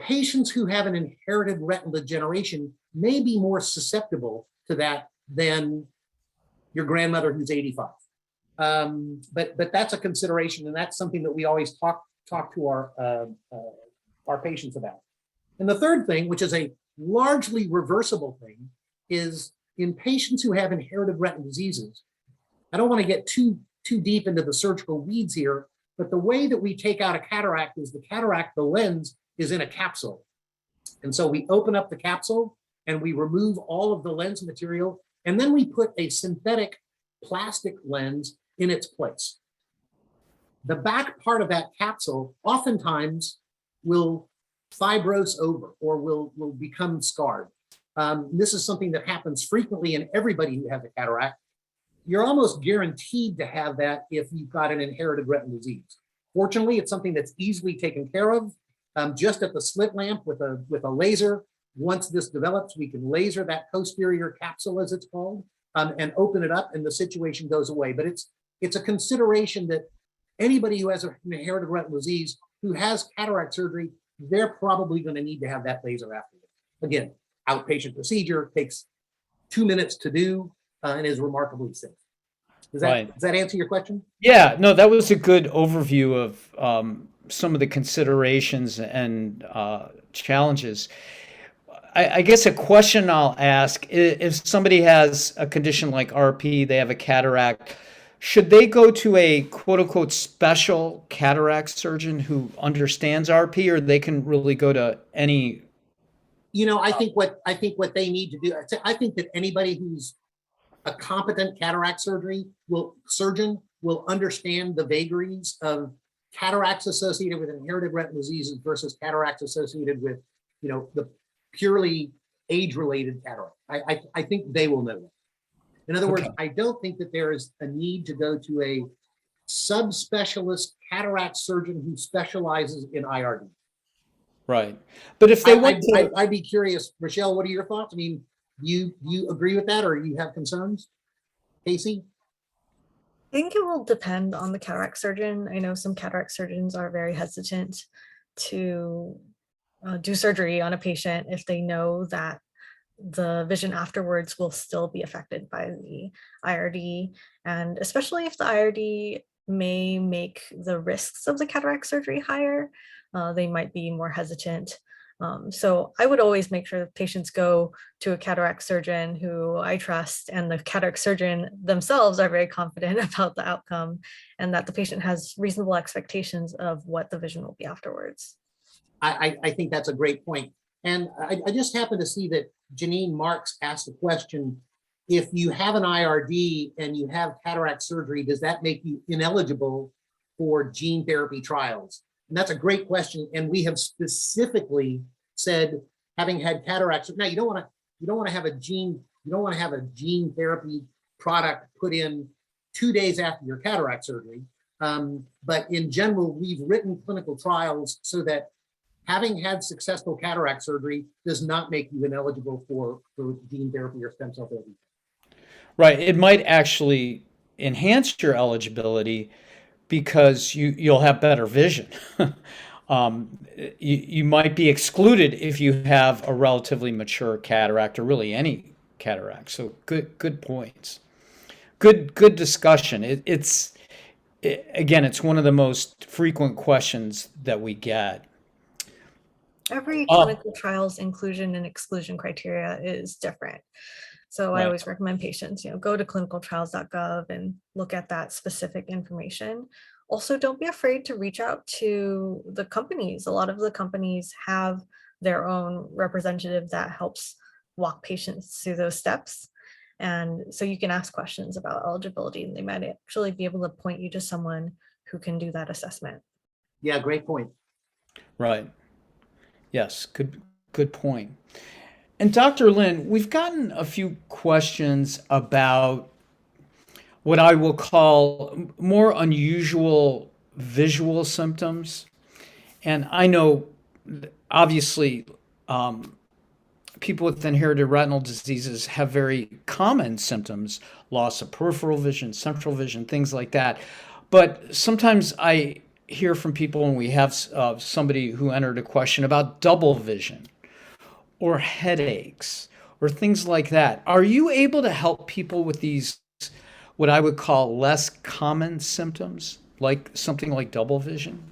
Patients who have an inherited retinal degeneration may be more susceptible to that than your grandmother who's 85. But that's a consideration, and that's something that we always talk to our patients about. And the third thing, which is a largely reversible thing, is in patients who have inherited retinal diseases. I don't want to get too deep into the surgical weeds here, but the way that we take out a cataract is the lens is in a capsule. And so we open up the capsule and we remove all of the lens material, and then we put a synthetic plastic lens in its place. The back part of that capsule oftentimes will fibrose over or will become scarred. This is something that happens frequently in everybody who has a cataract. You're almost guaranteed to have that if you've got an inherited retinal disease. Fortunately, it's something that's easily taken care of. Just at the slit lamp with a laser. Once this develops, we can laser that posterior capsule, as it's called, and open it up, and the situation goes away. But it's a consideration that anybody who has an inherited retinal disease who has cataract surgery, they're probably going to need to have that laser afterwards. Again, outpatient procedure, takes 2 minutes to do, and is remarkably safe. Does that answer your question? Yeah, no, that was a good overview of some of the considerations and challenges. I guess a question I'll ask, if somebody has a condition like RP, they have a cataract, should they go to a quote unquote special cataract surgeon who understands RP, or they can really go to any? I think what they need to do, I think that anybody who's a competent cataract surgeon will understand the vagaries of cataracts associated with inherited retinal diseases versus cataracts associated with, the purely age-related cataract. I think they will know that. In other words, I don't think that there is a need to go to a subspecialist cataract surgeon who specializes in IRD. Right. But if they want to, I'd be curious, Rachelle, what are your thoughts? I mean, you agree with that, or you have concerns? Casey? I think it will depend on the cataract surgeon. I know some cataract surgeons are very hesitant to do surgery on a patient if they know that the vision afterwards will still be affected by the IRD. And especially if the IRD may make the risks of the cataract surgery higher, they might be more hesitant. So I would always make sure that patients go to a cataract surgeon who I trust, and the cataract surgeon themselves are very confident about the outcome, and that the patient has reasonable expectations of what the vision will be afterwards. I think that's a great point. And I just happened to see that Janine Marks asked the question, if you have an IRD and you have cataract surgery, does that make you ineligible for gene therapy trials? And that's a great question. And we have specifically said, having had cataracts, now you don't want to have a gene therapy product put in 2 days after your cataract surgery. But in general, we've written clinical trials so that having had successful cataract surgery does not make you ineligible for gene therapy or stem cell therapy. right, it might actually enhance your eligibility because you'll have better vision. You might be excluded if you have a relatively mature cataract, or really any cataract. So good points. Good discussion. Again, it's one of the most frequent questions that we get. Every clinical trial's inclusion and exclusion criteria is different. So I always recommend patients, go to clinicaltrials.gov and look at that specific information. Also, don't be afraid to reach out to the companies. A lot of the companies have their own representative that helps walk patients through those steps. And so you can ask questions about eligibility, and they might actually be able to point you to someone who can do that assessment. Yeah, great point. Right. Yes, good point. And Dr. Lin, we've gotten a few questions about what I will call more unusual visual symptoms. And I know, obviously, people with inherited retinal diseases have very common symptoms, loss of peripheral vision, central vision, things like that. But sometimes I hear from people, and we have somebody who entered a question about double vision or headaches or things like that. Are you able to help people with these, what I would call less common symptoms, like something like double vision?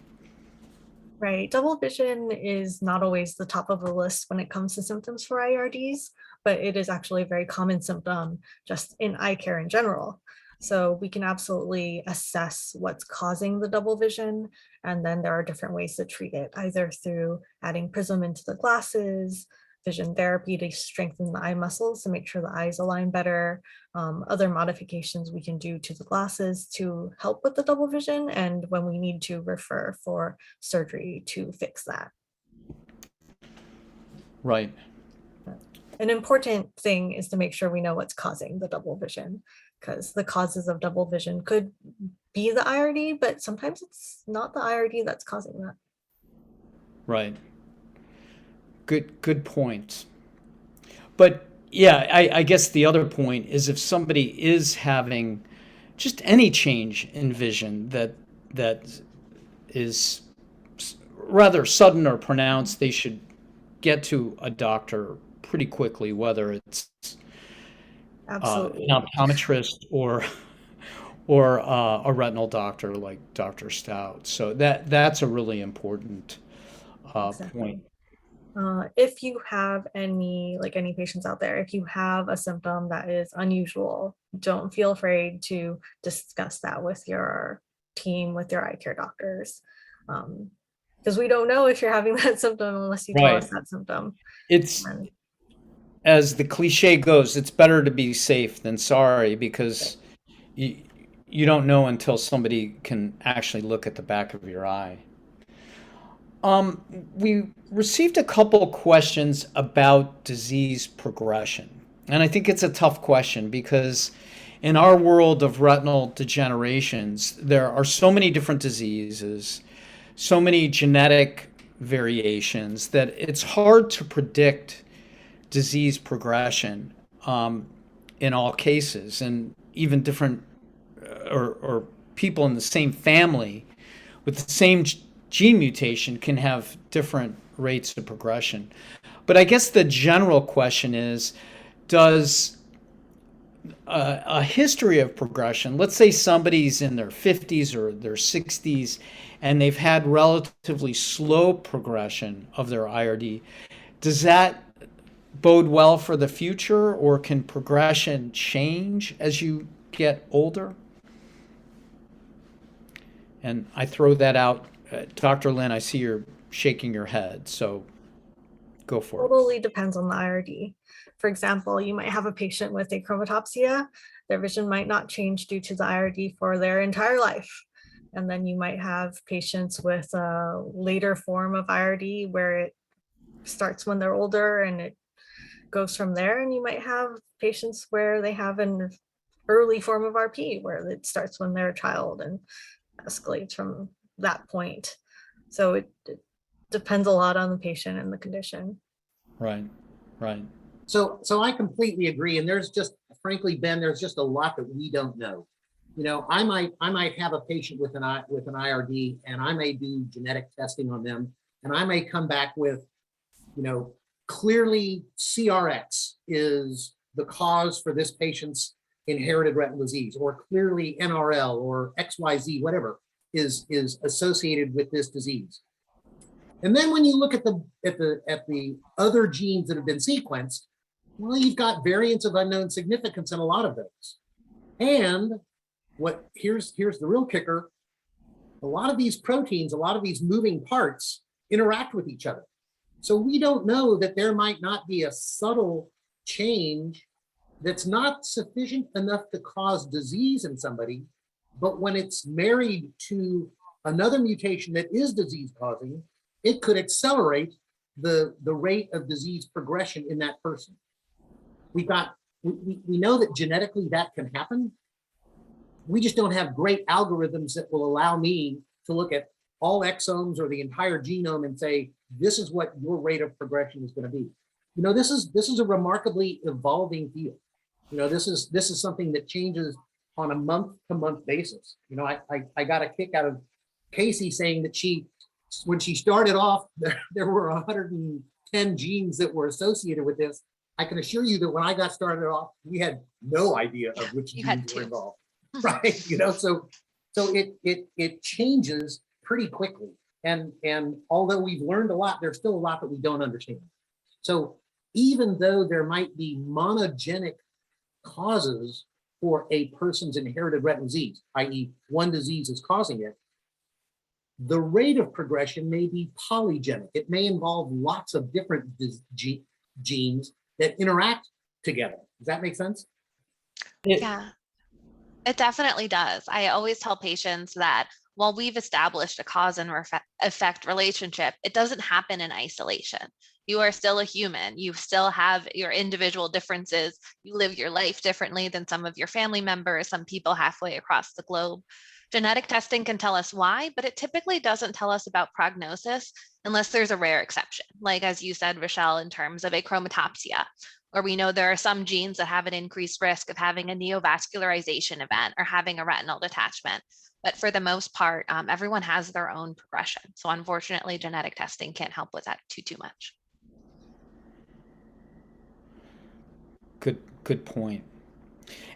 Right. Double vision is not always the top of the list when it comes to symptoms for IRDs, but it is actually a very common symptom just in eye care in general. So we can absolutely assess what's causing the double vision. And then there are different ways to treat it, either through adding prism into the glasses, vision therapy to strengthen the eye muscles to make sure the eyes align better, other modifications we can do to the glasses to help with the double vision, and when we need to refer for surgery to fix that. Right. An important thing is to make sure we know what's causing the double vision, because the causes of double vision could be the IRD, but sometimes it's not the IRD that's causing that. Right. Good point. But yeah, I guess the other point is if somebody is having just any change in vision that is rather sudden or pronounced, they should get to a doctor pretty quickly, whether it's Absolutely. an optometrist or a retinal doctor like Dr. Stout. So that's a really important point. If you have any patients out there, if you have a symptom that is unusual, don't feel afraid to discuss that with your team, with your eye care doctors. Because we don't know if you're having that symptom unless you tell us that symptom. It's, as the cliche goes, it's better to be safe than sorry, because you don't know until somebody can actually look at the back of your eye. We received a couple questions about disease progression. And I think it's a tough question because in our world of retinal degenerations, there are so many different diseases, so many genetic variations that it's hard to predict disease progression in all cases. And even different or people in the same family with the same gene mutation can have different rates of progression. But I guess the general question is, does a history of progression, let's say somebody's in their 50s or their 60s and they've had relatively slow progression of their IRD, does that bode well for the future, or can progression change as you get older? And I throw that out. Dr. Lynn, I see you're shaking your head, so go for it. Totally depends on the IRD. For example, you might have a patient with achromatopsia. Their vision might not change due to the IRD for their entire life. And then you might have patients with a later form of IRD where it starts when they're older and it goes from there. And you might have patients where they have an early form of RP where it starts when they're a child and escalates from that point. So it depends a lot on the patient and the condition. Right. So I completely agree. And there's just, frankly, Ben, there's just a lot that we don't know. You know, I might have a patient with an IRD, and I may do genetic testing on them, and I may come back with, you know, clearly CRX is the cause for this patient's inherited retinal disease, or clearly NRL or XYZ, whatever is associated with this disease. And then when you look at the other genes that have been sequenced, well, you've got variants of unknown significance in a lot of those. And here's the real kicker: a lot of these proteins, a lot of these moving parts interact with each other. So we don't know that there might not be a subtle change that's not sufficient enough to cause disease in somebody, but when it's married to another mutation that is disease causing, it could accelerate the rate of disease progression in that person. We know that genetically that can happen. We just don't have great algorithms that will allow me to look at all exomes or the entire genome and say, this is what your rate of progression is going to be. You know, this is a remarkably evolving field. You know, this is something that changes on a month-to-month basis. You know, I got a kick out of Casey saying that when she started off, there were 110 genes that were associated with this. I can assure you that when I got started off, we had no idea of which genes were involved, right? You know, so it changes pretty quickly. And although we've learned a lot, there's still a lot that we don't understand. So even though there might be monogenic causes for a person's inherited retinal disease, i.e. one disease is causing it, the rate of progression may be polygenic. It may involve lots of different genes that interact together. Does that make sense? Yeah, it definitely does. I always tell patients that while we've established a cause and effect relationship, it doesn't happen in isolation. You are still a human. You still have your individual differences. You live your life differently than some of your family members, some people halfway across the globe. Genetic testing can tell us why, but it typically doesn't tell us about prognosis unless there's a rare exception, like as you said, Rachelle, in terms of achromatopsia, or we know there are some genes that have an increased risk of having a neovascularization event or having a retinal detachment. But for the most part, everyone has their own progression. So unfortunately, genetic testing can't help with that too much. Good point.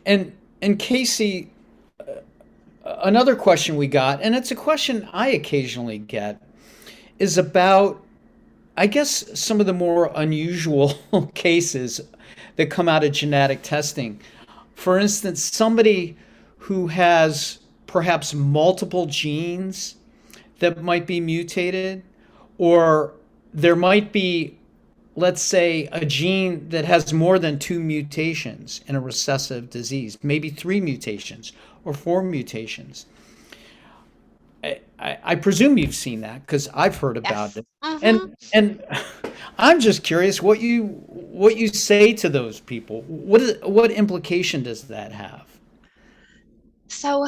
And Casey, another question we got, and it's a question I occasionally get, is about, I guess, some of the more unusual cases that come out of genetic testing. For instance, somebody who has perhaps multiple genes that might be mutated, or there might be, let's say, a gene that has more than 2 mutations in a recessive disease, maybe 3 mutations or 4 mutations. I presume you've seen that because I've heard about it. And I'm just curious what you say to those people. What implication does that have? So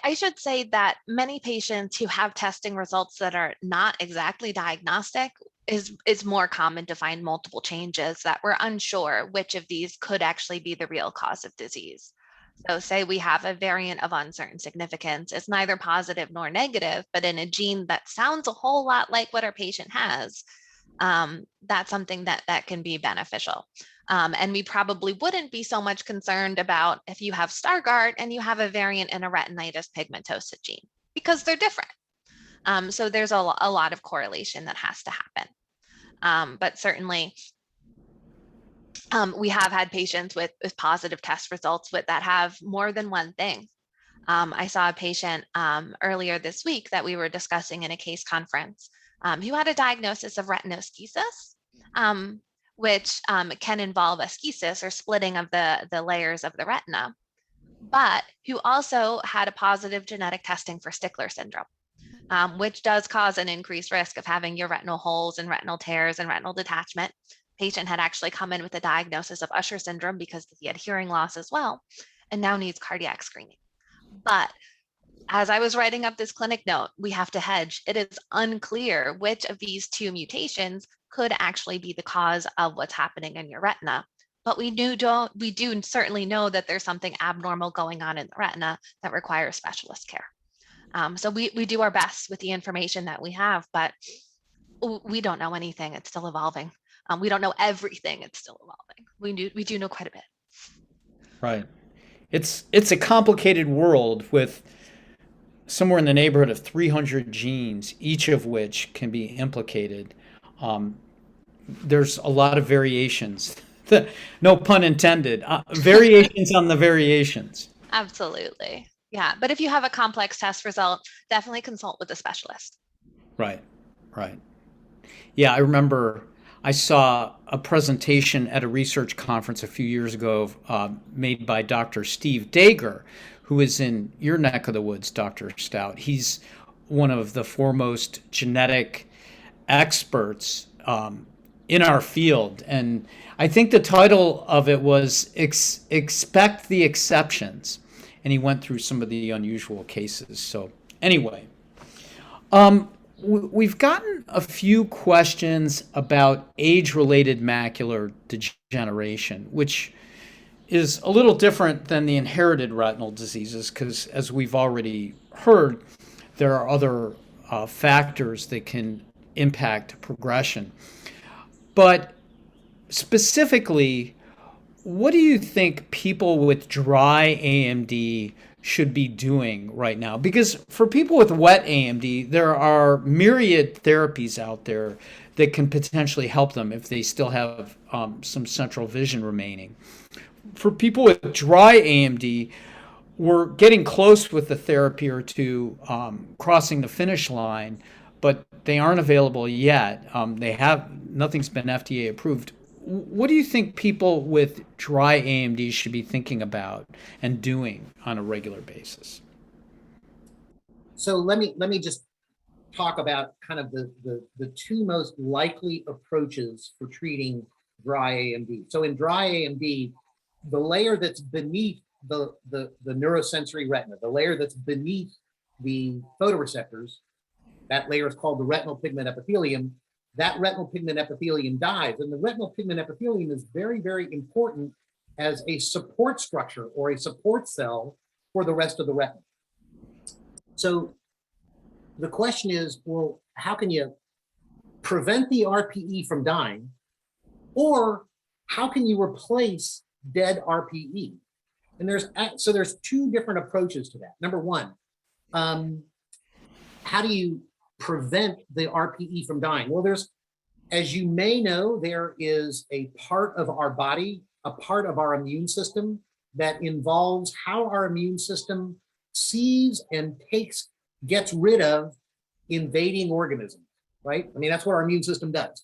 I should say that many patients who have testing results that are not exactly diagnostic is more common to find multiple changes that we're unsure which of these could actually be the real cause of disease. So say we have a variant of uncertain significance. It's neither positive nor negative, but in a gene that sounds a whole lot like what our patient has, that's something that can be beneficial. And we probably wouldn't be so much concerned about if you have Stargardt and you have a variant in a retinitis pigmentosa gene, because they're different. So there's a lot of correlation that has to happen. But certainly, we have had patients with positive test results that have more than one thing. I saw a patient earlier this week that we were discussing in a case conference who had a diagnosis of retinoschisis, which can involve aschisis or splitting of the layers of the retina, but who also had a positive genetic testing for Stickler syndrome, which does cause an increased risk of having your retinal holes and retinal tears and retinal detachment. Patient had actually come in with a diagnosis of Usher syndrome because he had hearing loss as well, and now needs cardiac screening. But as I was writing up this clinic note, we have to hedge. It is unclear which of these 2 mutations could actually be the cause of what's happening in your retina. But we do certainly know that there's something abnormal going on in the retina that requires specialist care. So we do our best with the information that we have, but we don't know anything. It's still evolving. We don't know everything. It's still evolving. We do know quite a bit. Right. It's a complicated world with somewhere in the neighborhood of 300 genes, each of which can be implicated. There's a lot of variations. No pun intended. Variations on the variations. Absolutely. Yeah. But if you have a complex test result, definitely consult with a specialist. Right. Yeah, I remember I saw a presentation at a research conference a few years ago made by Dr. Steve Dager, who is in your neck of the woods, Dr. Stout. He's one of the foremost genetic experts in our field. And I think the title of it was Expect the Exceptions. And he went through some of the unusual cases. So anyway, we've gotten a few questions about age-related macular degeneration, which is a little different than the inherited retinal diseases because, as we've already heard, there are other factors that can impact progression. But specifically, what do you think people with dry AMD should be doing right now? Because for people with wet AMD, there are myriad therapies out there that can potentially help them if they still have some central vision remaining. For people with dry AMD, we're getting close with the therapy or two crossing the finish line, but they aren't available yet. Nothing's been FDA approved. what do you think people with dry AMD should be thinking about and doing on a regular basis? So let me just talk about kind of the two most likely approaches for treating dry AMD. So in dry AMD, the layer that's beneath the neurosensory retina, the layer that's beneath the photoreceptors, that layer is called the retinal pigment epithelium. That retinal pigment epithelium dies, and the retinal pigment epithelium is very, very important as a support structure or a support cell for the rest of the retina. So the question is, well, how can you prevent the RPE from dying, or how can you replace dead RPE? And there's two different approaches to that. Number one, how do you prevent the RPE from dying? Well, as you may know, there is a part of our body, a part of our immune system that involves how our immune system sees and gets rid of invading organisms, right? I mean, that's what our immune system does.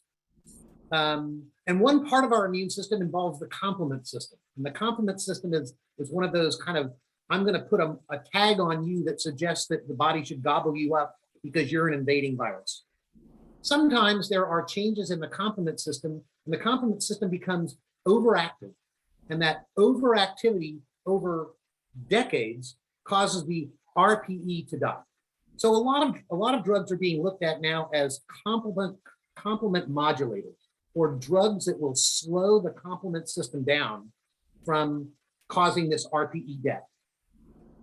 And one part of our immune system involves the complement system. And the complement system is one of those kind of, I'm going to put a tag on you that suggests that the body should gobble you up because you're an invading virus. Sometimes there are changes in the complement system, and the complement system becomes overactive. And that overactivity over decades causes the RPE to die. So a lot of drugs are being looked at now as complement modulators, or drugs that will slow the complement system down from causing this RPE death.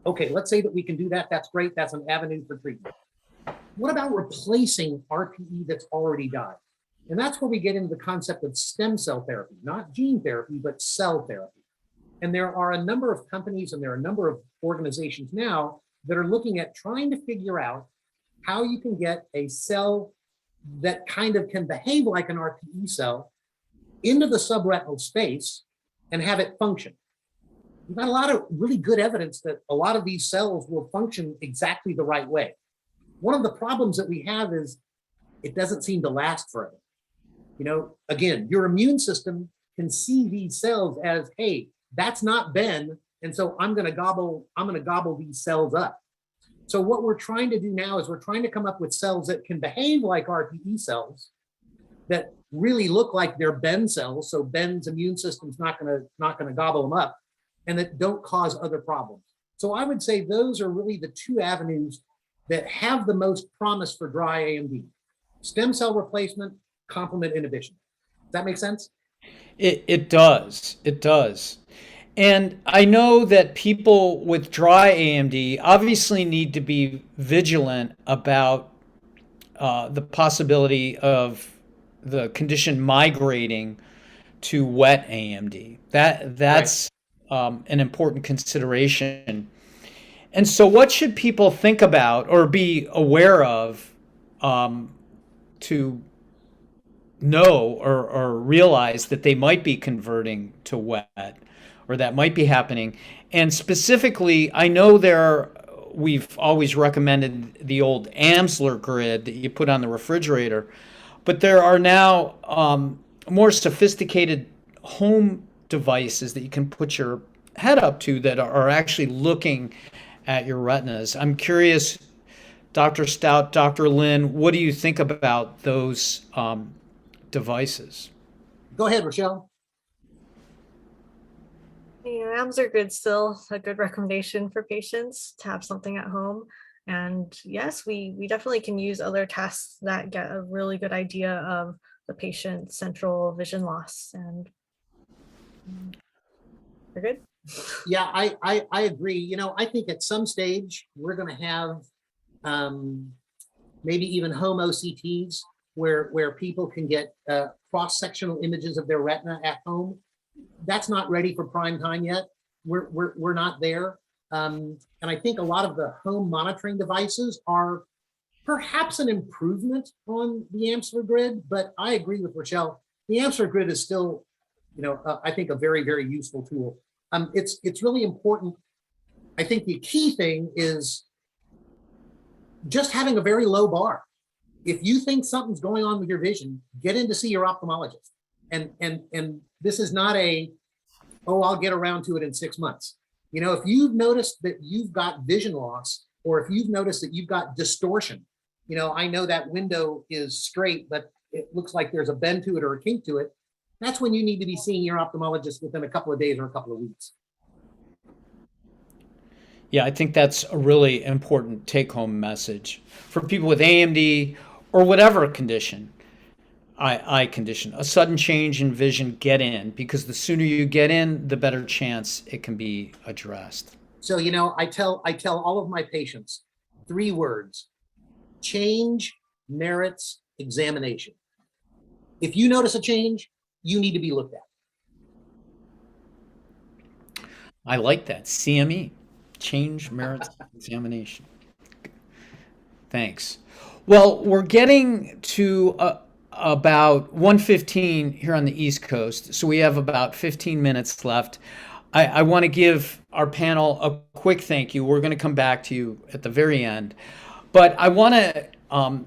Okay, let's say that we can do that. That's great. That's an avenue for treatment. What about replacing RPE that's already died? And that's where we get into the concept of stem cell therapy, not gene therapy, but cell therapy. And there are a number of companies and there are a number of organizations now that are looking at trying to figure out how you can get a cell that kind of can behave like an RPE cell into the subretinal space and have it function. We've got a lot of really good evidence that a lot of these cells will function exactly the right way. One of the problems that we have is it doesn't seem to last forever. You know, again, your immune system can see these cells as, hey, that's not Ben, and so I'm going to gobble these cells up. So what we're trying to do now is we're trying to come up with cells that can behave like RPE cells, that really look like they're Ben cells, so Ben's immune system's not going to gobble them up, and that don't cause other problems. So I would say those are really the two avenues that have the most promise for dry AMD: stem cell replacement, complement inhibition. Does that make sense? It does. It does. And I know that people with dry AMD obviously need to be vigilant about the possibility of the condition migrating to wet AMD. That's an important consideration. And so what should people think about or be aware of to know or realize that they might be converting to wet, or that might be happening? And specifically, I know we've always recommended the old Amsler grid that you put on the refrigerator, but there are now more sophisticated home devices that you can put your head up to that are actually looking at your retinas. I'm curious, Dr. Stout, Dr. Lin, what do you think about those devices? Go ahead, Rachelle. Yeah, AMs are good, still a good recommendation for patients to have something at home. And yes, we definitely can use other tests that get a really good idea of the patient's central vision loss, and we're good. Yeah, I agree. You know, I think at some stage we're going to have maybe even home OCTs where people can get cross-sectional images of their retina at home. That's not ready for prime time yet. We're not there. And I think a lot of the home monitoring devices are perhaps an improvement on the Amsler grid, but I agree with Rachelle. The Amsler grid is still, you know, I think a very, very useful tool. It's really important. I think the key thing is just having a very low bar. If you think something's going on with your vision, get in to see your ophthalmologist And this is not a, oh, I'll get around to it in 6 months. You know, if you've noticed that you've got vision loss, or if you've noticed that you've got distortion, you know, I know that window is straight, but it looks like there's a bend to it or a kink to it. That's when you need to be seeing your ophthalmologist within a couple of days or a couple of weeks. Yeah, I think that's a really important take-home message for people with AMD or whatever condition, eye condition. A sudden change in vision, get in, because the sooner you get in, the better chance it can be addressed. So, you know, I tell all of my patients 3 words: change merits examination. If you notice a change, you need to be looked at. I like that. CME, change merits examination. Thanks. Well, we're getting to about 1:15 here on the East Coast, so we have about 15 minutes left. I want to give our panel a quick thank you. We're going to come back to you at the very end, but I want to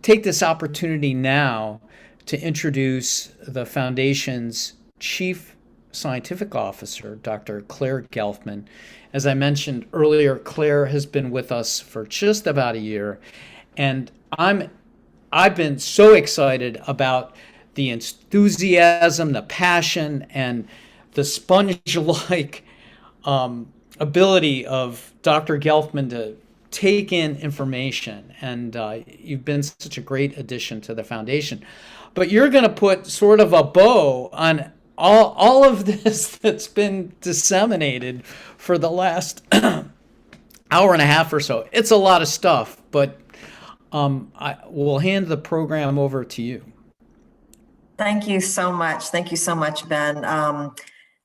take this opportunity now to introduce the Foundation's Chief Scientific Officer, Dr. Claire Gelfman. As I mentioned earlier, Claire has been with us for just about a year, and I've been so excited about the enthusiasm, the passion, and the sponge-like ability of Dr. Gelfman to take in information. And you've been such a great addition to the Foundation. But you're going to put sort of a bow on all of this that's been disseminated for the last hour and a half or so. It's a lot of stuff, but I will hand the program over to you. Thank you so much. Thank you so much, Ben.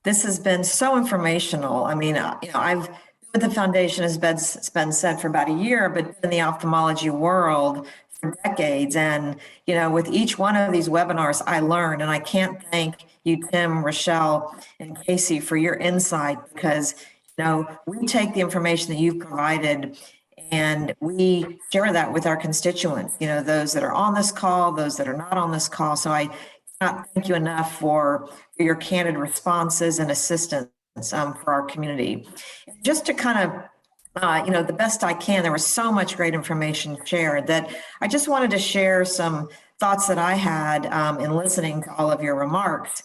This has been so informational. I mean, you know, I've been with the Foundation, as Ben said, for about a year, but in the ophthalmology world for decades. And, you know, with each one of these webinars, I learned, and I can't thank you, Tim, Rachelle, and Casey for your insight, because, you know, we take the information that you've provided and we share that with our constituents, you know, those that are on this call, those that are not on this call. So I cannot thank you enough for your candid responses and assistance for our community. Just to kind of, you know, the best I can, there was so much great information shared that I just wanted to share some thoughts that I had in listening to all of your remarks.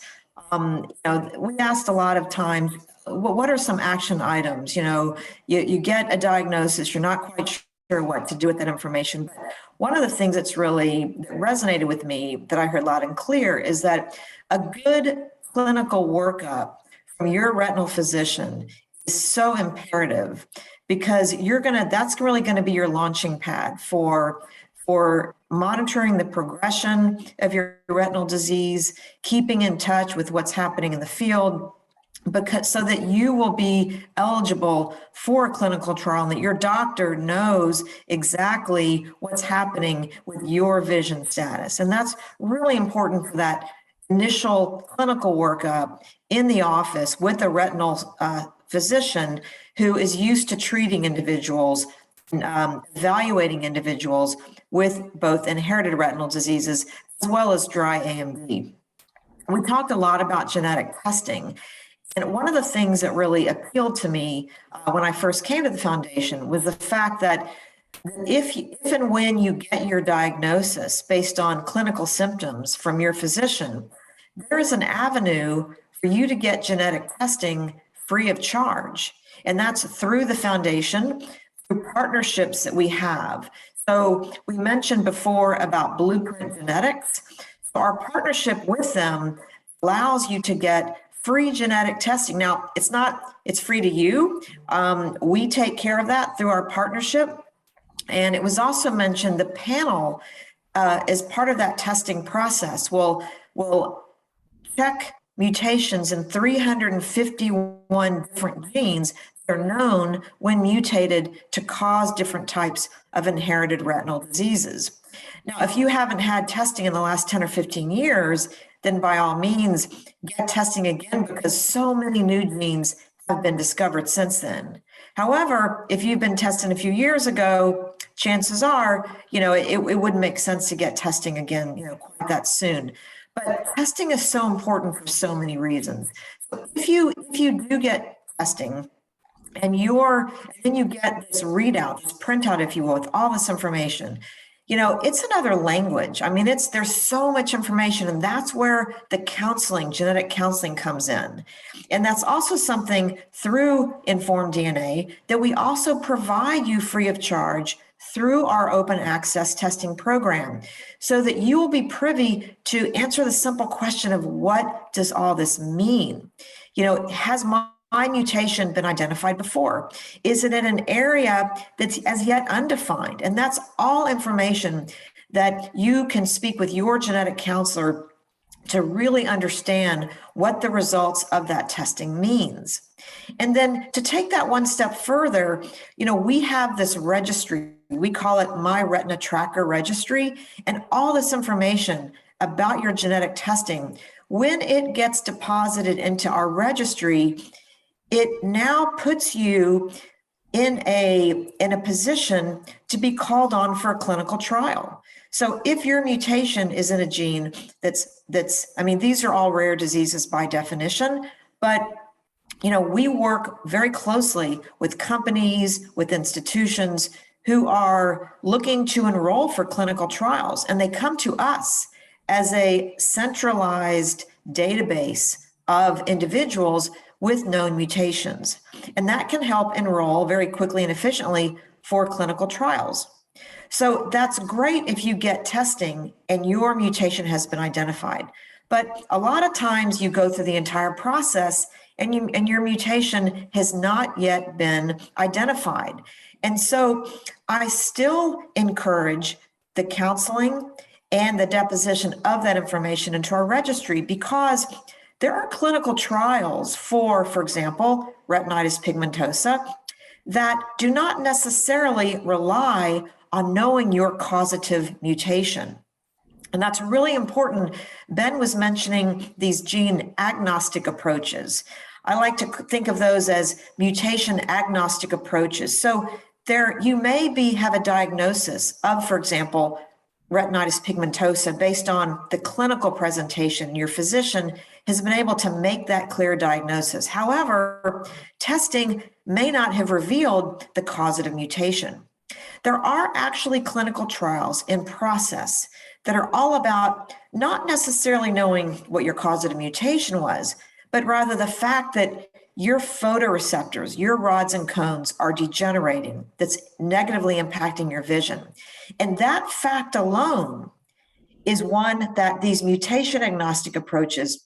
You know, we asked a lot of times, what are some action items? You know, you get a diagnosis, you're not quite sure what to do with that information. But one of the things that's really resonated with me that I heard loud and clear is that a good clinical workup from your retinal physician is so imperative, because that's really going to be your launching pad for monitoring the progression of your retinal disease, keeping in touch with what's happening in the field, so that you will be eligible for a clinical trial and that your doctor knows exactly what's happening with your vision status. And that's really important for that initial clinical workup in the office with a retinal physician who is used to treating individuals, evaluating individuals with both inherited retinal diseases as well as dry AMD. We talked a lot about genetic testing. And one of the things that really appealed to me when I first came to the Foundation was the fact that if and when you get your diagnosis based on clinical symptoms from your physician, there is an avenue for you to get genetic testing free of charge. And that's through the Foundation, through partnerships that we have. So we mentioned before about Blueprint Genetics. So our partnership with them allows you to get free genetic testing. Now, it's free to you. We take care of that through our partnership. And it was also mentioned the panel, as part of that testing process, will check mutations in 351 different genes that are known when mutated to cause different types of inherited retinal diseases. Now, if you haven't had testing in the last 10 or 15 years, then by all means, get testing again, because so many new genes have been discovered since then. However, if you've been tested a few years ago, chances are, it wouldn't make sense to get testing again, quite that soon. But testing is so important for so many reasons. If you do get testing, and then you get this readout, this printout, if you will, with all this information, it's another language. I mean, there's so much information, and that's where the counseling, genetic counseling comes in. And that's also something through InformedDNA that we also provide you free of charge through our open access testing program, so that you will be privy to answer the simple question of, what does all this mean? Has my mutation been identified before? Is it in an area that's as yet undefined? And that's all information that you can speak with your genetic counselor to really understand what the results of that testing means. And then to take that one step further, we have this registry. We call it My Retina Tracker Registry, and all this information about your genetic testing, when it gets deposited into our registry, it now puts you in a position to be called on for a clinical trial. So if your mutation is in a gene these are all rare diseases by definition, but we work very closely with companies, with institutions who are looking to enroll for clinical trials, and they come to us as a centralized database of individuals with known mutations. And that can help enroll very quickly and efficiently for clinical trials. So that's great if you get testing and your mutation has been identified. But a lot of times you go through the entire process and your mutation has not yet been identified. And so I still encourage the counseling and the deposition of that information into our registry, because there are clinical trials for example, retinitis pigmentosa, that do not necessarily rely on knowing your causative mutation. And that's really important. Ben was mentioning these gene agnostic approaches. I like to think of those as mutation agnostic approaches. So you may have a diagnosis of, for example, retinitis pigmentosa based on the clinical presentation. Your physician has been able to make that clear diagnosis. However, testing may not have revealed the causative mutation. There are actually clinical trials in process that are all about not necessarily knowing what your causative mutation was, but rather the fact that your photoreceptors, your rods and cones are degenerating, that's negatively impacting your vision. And that fact alone is one that these mutation agnostic approaches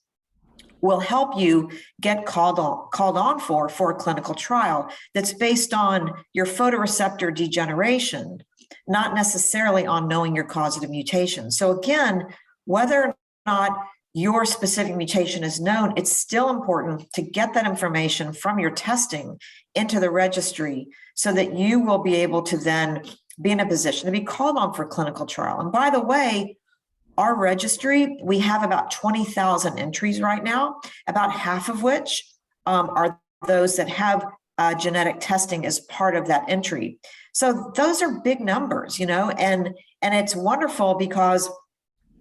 will help you get called on for a clinical trial that's based on your photoreceptor degeneration, not necessarily on knowing your causative mutation. So again, whether or not your specific mutation is known, it's still important to get that information from your testing into the registry so that you will be able to then be in a position to be called on for clinical trial. And by the way, our registry, we have about 20,000 entries right now, about half of which are those that have genetic testing as part of that entry. So those are big numbers, and it's wonderful because,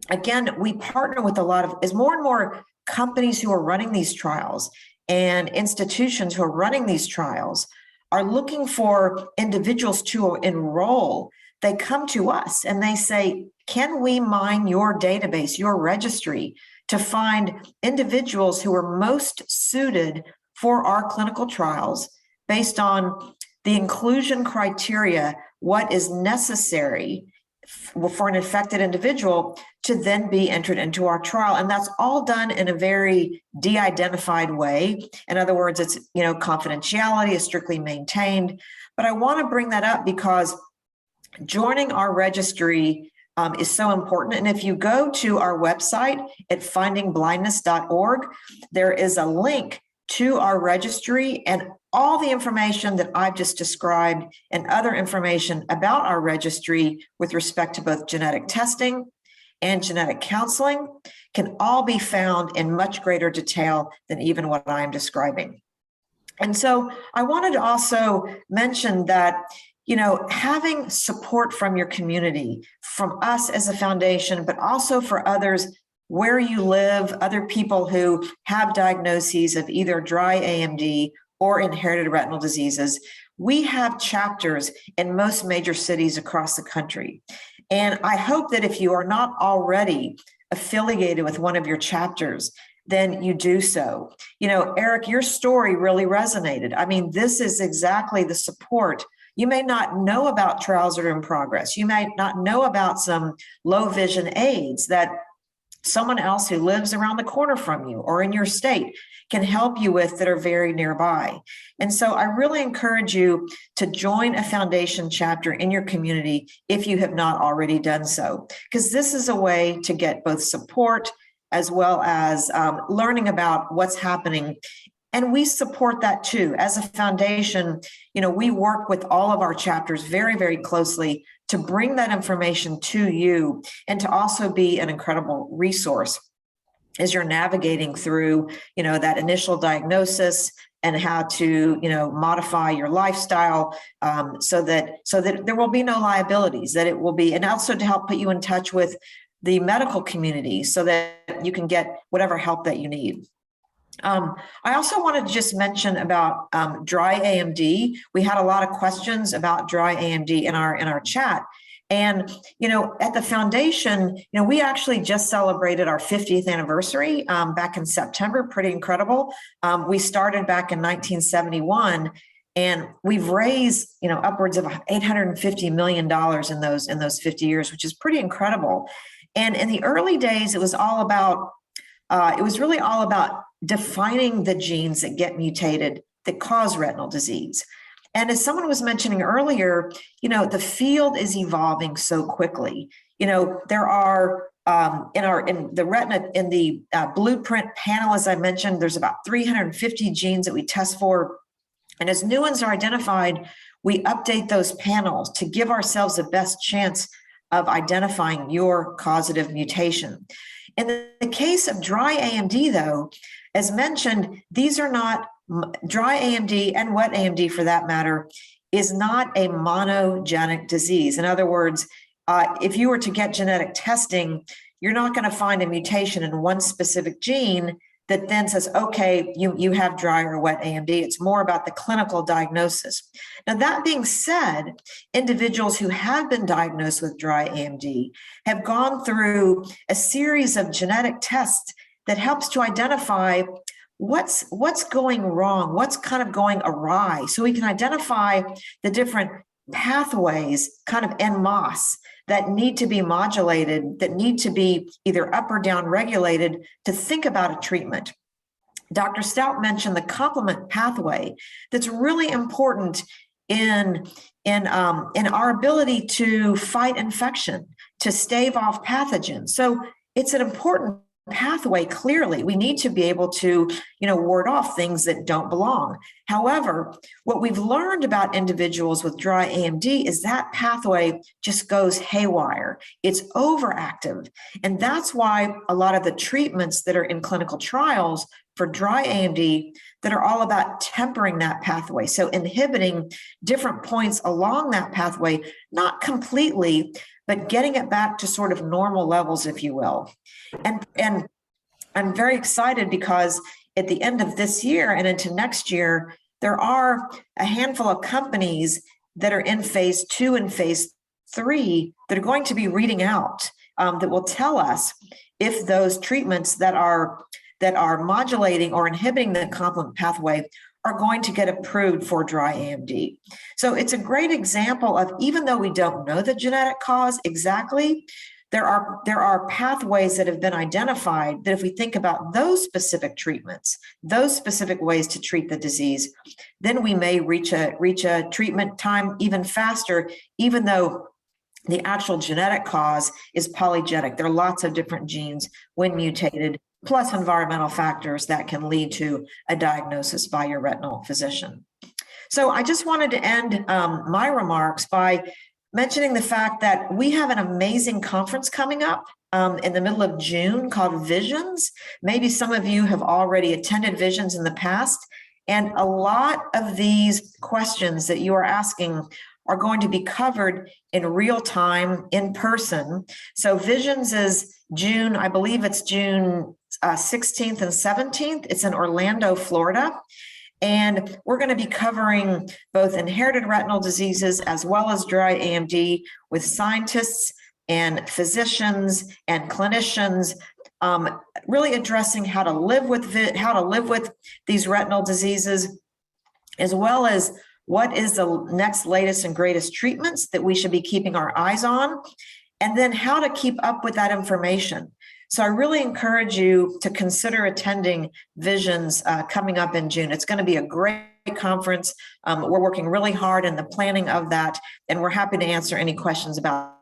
again, we partner with as more and more companies who are running these trials and institutions who are running these trials are looking for individuals to enroll. They come to us and they say, can we mine your database, your registry, to find individuals who are most suited for our clinical trials based on the inclusion criteria, what is necessary for an affected individual to then be entered into our trial. And that's all done in a very de-identified way. In other words, it's, confidentiality is strictly maintained. But I want to bring that up because joining our registry is so important. And if you go to our website at findingblindness.org, there is a link to our registry, and all the information that I've just described and other information about our registry with respect to both genetic testing and genetic counseling can all be found in much greater detail than even what I'm describing. And so I wanted to also mention that having support from your community, from us as a foundation, but also for others where you live, other people who have diagnoses of either dry AMD or inherited retinal diseases. We have chapters in most major cities across the country. And I hope that if you are not already affiliated with one of your chapters, then you do so. You know, Eric, your story really resonated. I mean, this is exactly the support. You may not know about trials that are in progress. You may not know about some low vision aids that someone else who lives around the corner from you or in your state can help you with that are very nearby. And so I really encourage you to join a foundation chapter in your community if you have not already done so, because this is a way to get both support as well as learning about what's happening. And we support that too. As a foundation, you know, we work with all of our chapters very, very closely to bring that information to you and to also be an incredible resource as you're navigating through, you know, that initial diagnosis and how to, you know, modify your lifestyle so that there will be no liabilities, that it will be, and also to help put you in touch with the medical community so that you can get whatever help that you need. I also wanted to just mention about dry AMD. We had a lot of questions about dry AMD in our chat. And, you know, at the foundation, you know, we actually just celebrated our 50th anniversary back in September, pretty incredible. We started back in 1971, and we've raised, you know, upwards of $850 million in those 50 years, which is pretty incredible. And in the early days, it was really all about defining the genes that get mutated that cause retinal disease. And as someone was mentioning earlier, you know, the field is evolving so quickly. You know, there are in the blueprint panel, as I mentioned, there's about 350 genes that we test for. And as new ones are identified, we update those panels to give ourselves the best chance of identifying your causative mutation. In the case of dry AMD, though, as mentioned, these are not dry AMD, and wet AMD for that matter, is not a monogenic disease. In other words, if you were to get genetic testing, you're not going to find a mutation in one specific gene that then says, okay, you have dry or wet AMD. It's more about the clinical diagnosis. Now, that being said, individuals who have been diagnosed with dry AMD have gone through a series of genetic tests that helps to identify what's going wrong, what's kind of going awry, so we can identify the different pathways kind of en masse that need to be modulated, that need to be either up or down regulated to think about a treatment. Dr. Stout mentioned the complement pathway that's really important in our ability to fight infection, to stave off pathogens. So it's an important pathway. Clearly, we need to be able to, ward off things that don't belong. However, what we've learned about individuals with dry AMD is that pathway just goes haywire. It's overactive. And that's why a lot of the treatments that are in clinical trials for dry AMD that are all about tempering that pathway. So inhibiting different points along that pathway, not completely, but getting it back to sort of normal levels, if you will. And I'm very excited because at the end of this year and into next year, there are a handful of companies that are in phase 2 and phase 3 that are going to be reading out that will tell us if those treatments that are modulating or inhibiting the complement pathway are going to get approved for dry AMD. So it's a great example of, even though we don't know the genetic cause exactly, there are pathways that have been identified that if we think about those specific treatments, those specific ways to treat the disease, then we may reach a treatment time even faster, even though the actual genetic cause is polygenic. There are lots of different genes when mutated, plus environmental factors that can lead to a diagnosis by your retinal physician. So I just wanted to end my remarks by mentioning the fact that we have an amazing conference coming up in the middle of June called Visions. Maybe some of you have already attended Visions in the past, and a lot of these questions that you are asking are going to be covered in real time in person. So Visions is June, I believe it's June 16th and 17th. It's in Orlando, Florida. And we're going to be covering both inherited retinal diseases as well as dry AMD with scientists and physicians and clinicians, really addressing how to live with these retinal diseases, as well as what is the next latest and greatest treatments that we should be keeping our eyes on, and then how to keep up with that information. So I really encourage you to consider attending Visions coming up in June. It's going to be a great conference. We're working really hard in the planning of that, and we're happy to answer any questions about.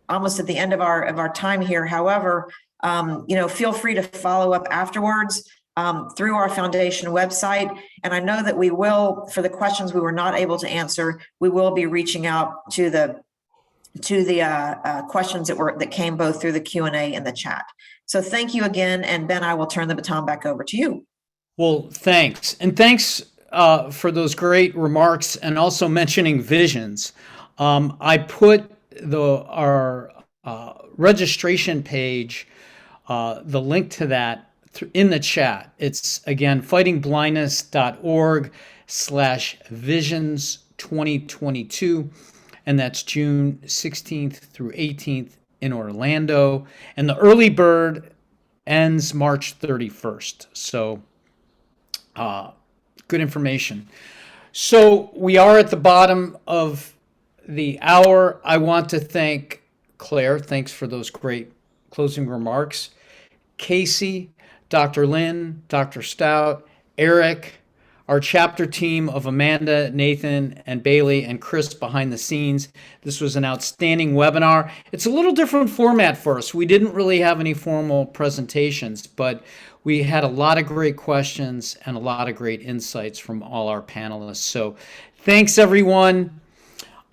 Almost at the end of our time here. However, feel free to follow up afterwards through our foundation website. And I know that we will, for the questions we were not able to answer, we will be reaching out to the questions that came both through the Q&A and the chat. So thank you again. And Ben, I will turn the baton back over to you. Well, thanks. And thanks for those great remarks and also mentioning Visions. I put our registration page, the link to that in the chat. It's again fightingblindness.org/visions 2022, and that's June 16th through 18th in Orlando, and the early bird ends March 31st. So good information. So we are at the bottom of the hour. I want to thank Claire. Thanks for those great closing remarks. Casey, Dr. Lynn, Dr. Stout, Eric, our chapter team of Amanda, Nathan, and Bailey, and Chris behind the scenes. This was an outstanding webinar. It's a little different format for us. We didn't really have any formal presentations, but we had a lot of great questions and a lot of great insights from all our panelists. So thanks, everyone.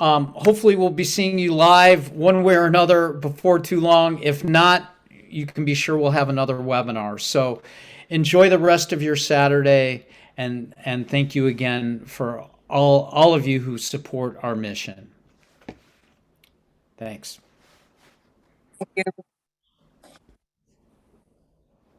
Hopefully we'll be seeing you live one way or another before too long. If not, you can be sure we'll have another webinar. So enjoy the rest of your Saturday, and thank you again for all of you who support our mission. Thanks. Thank you.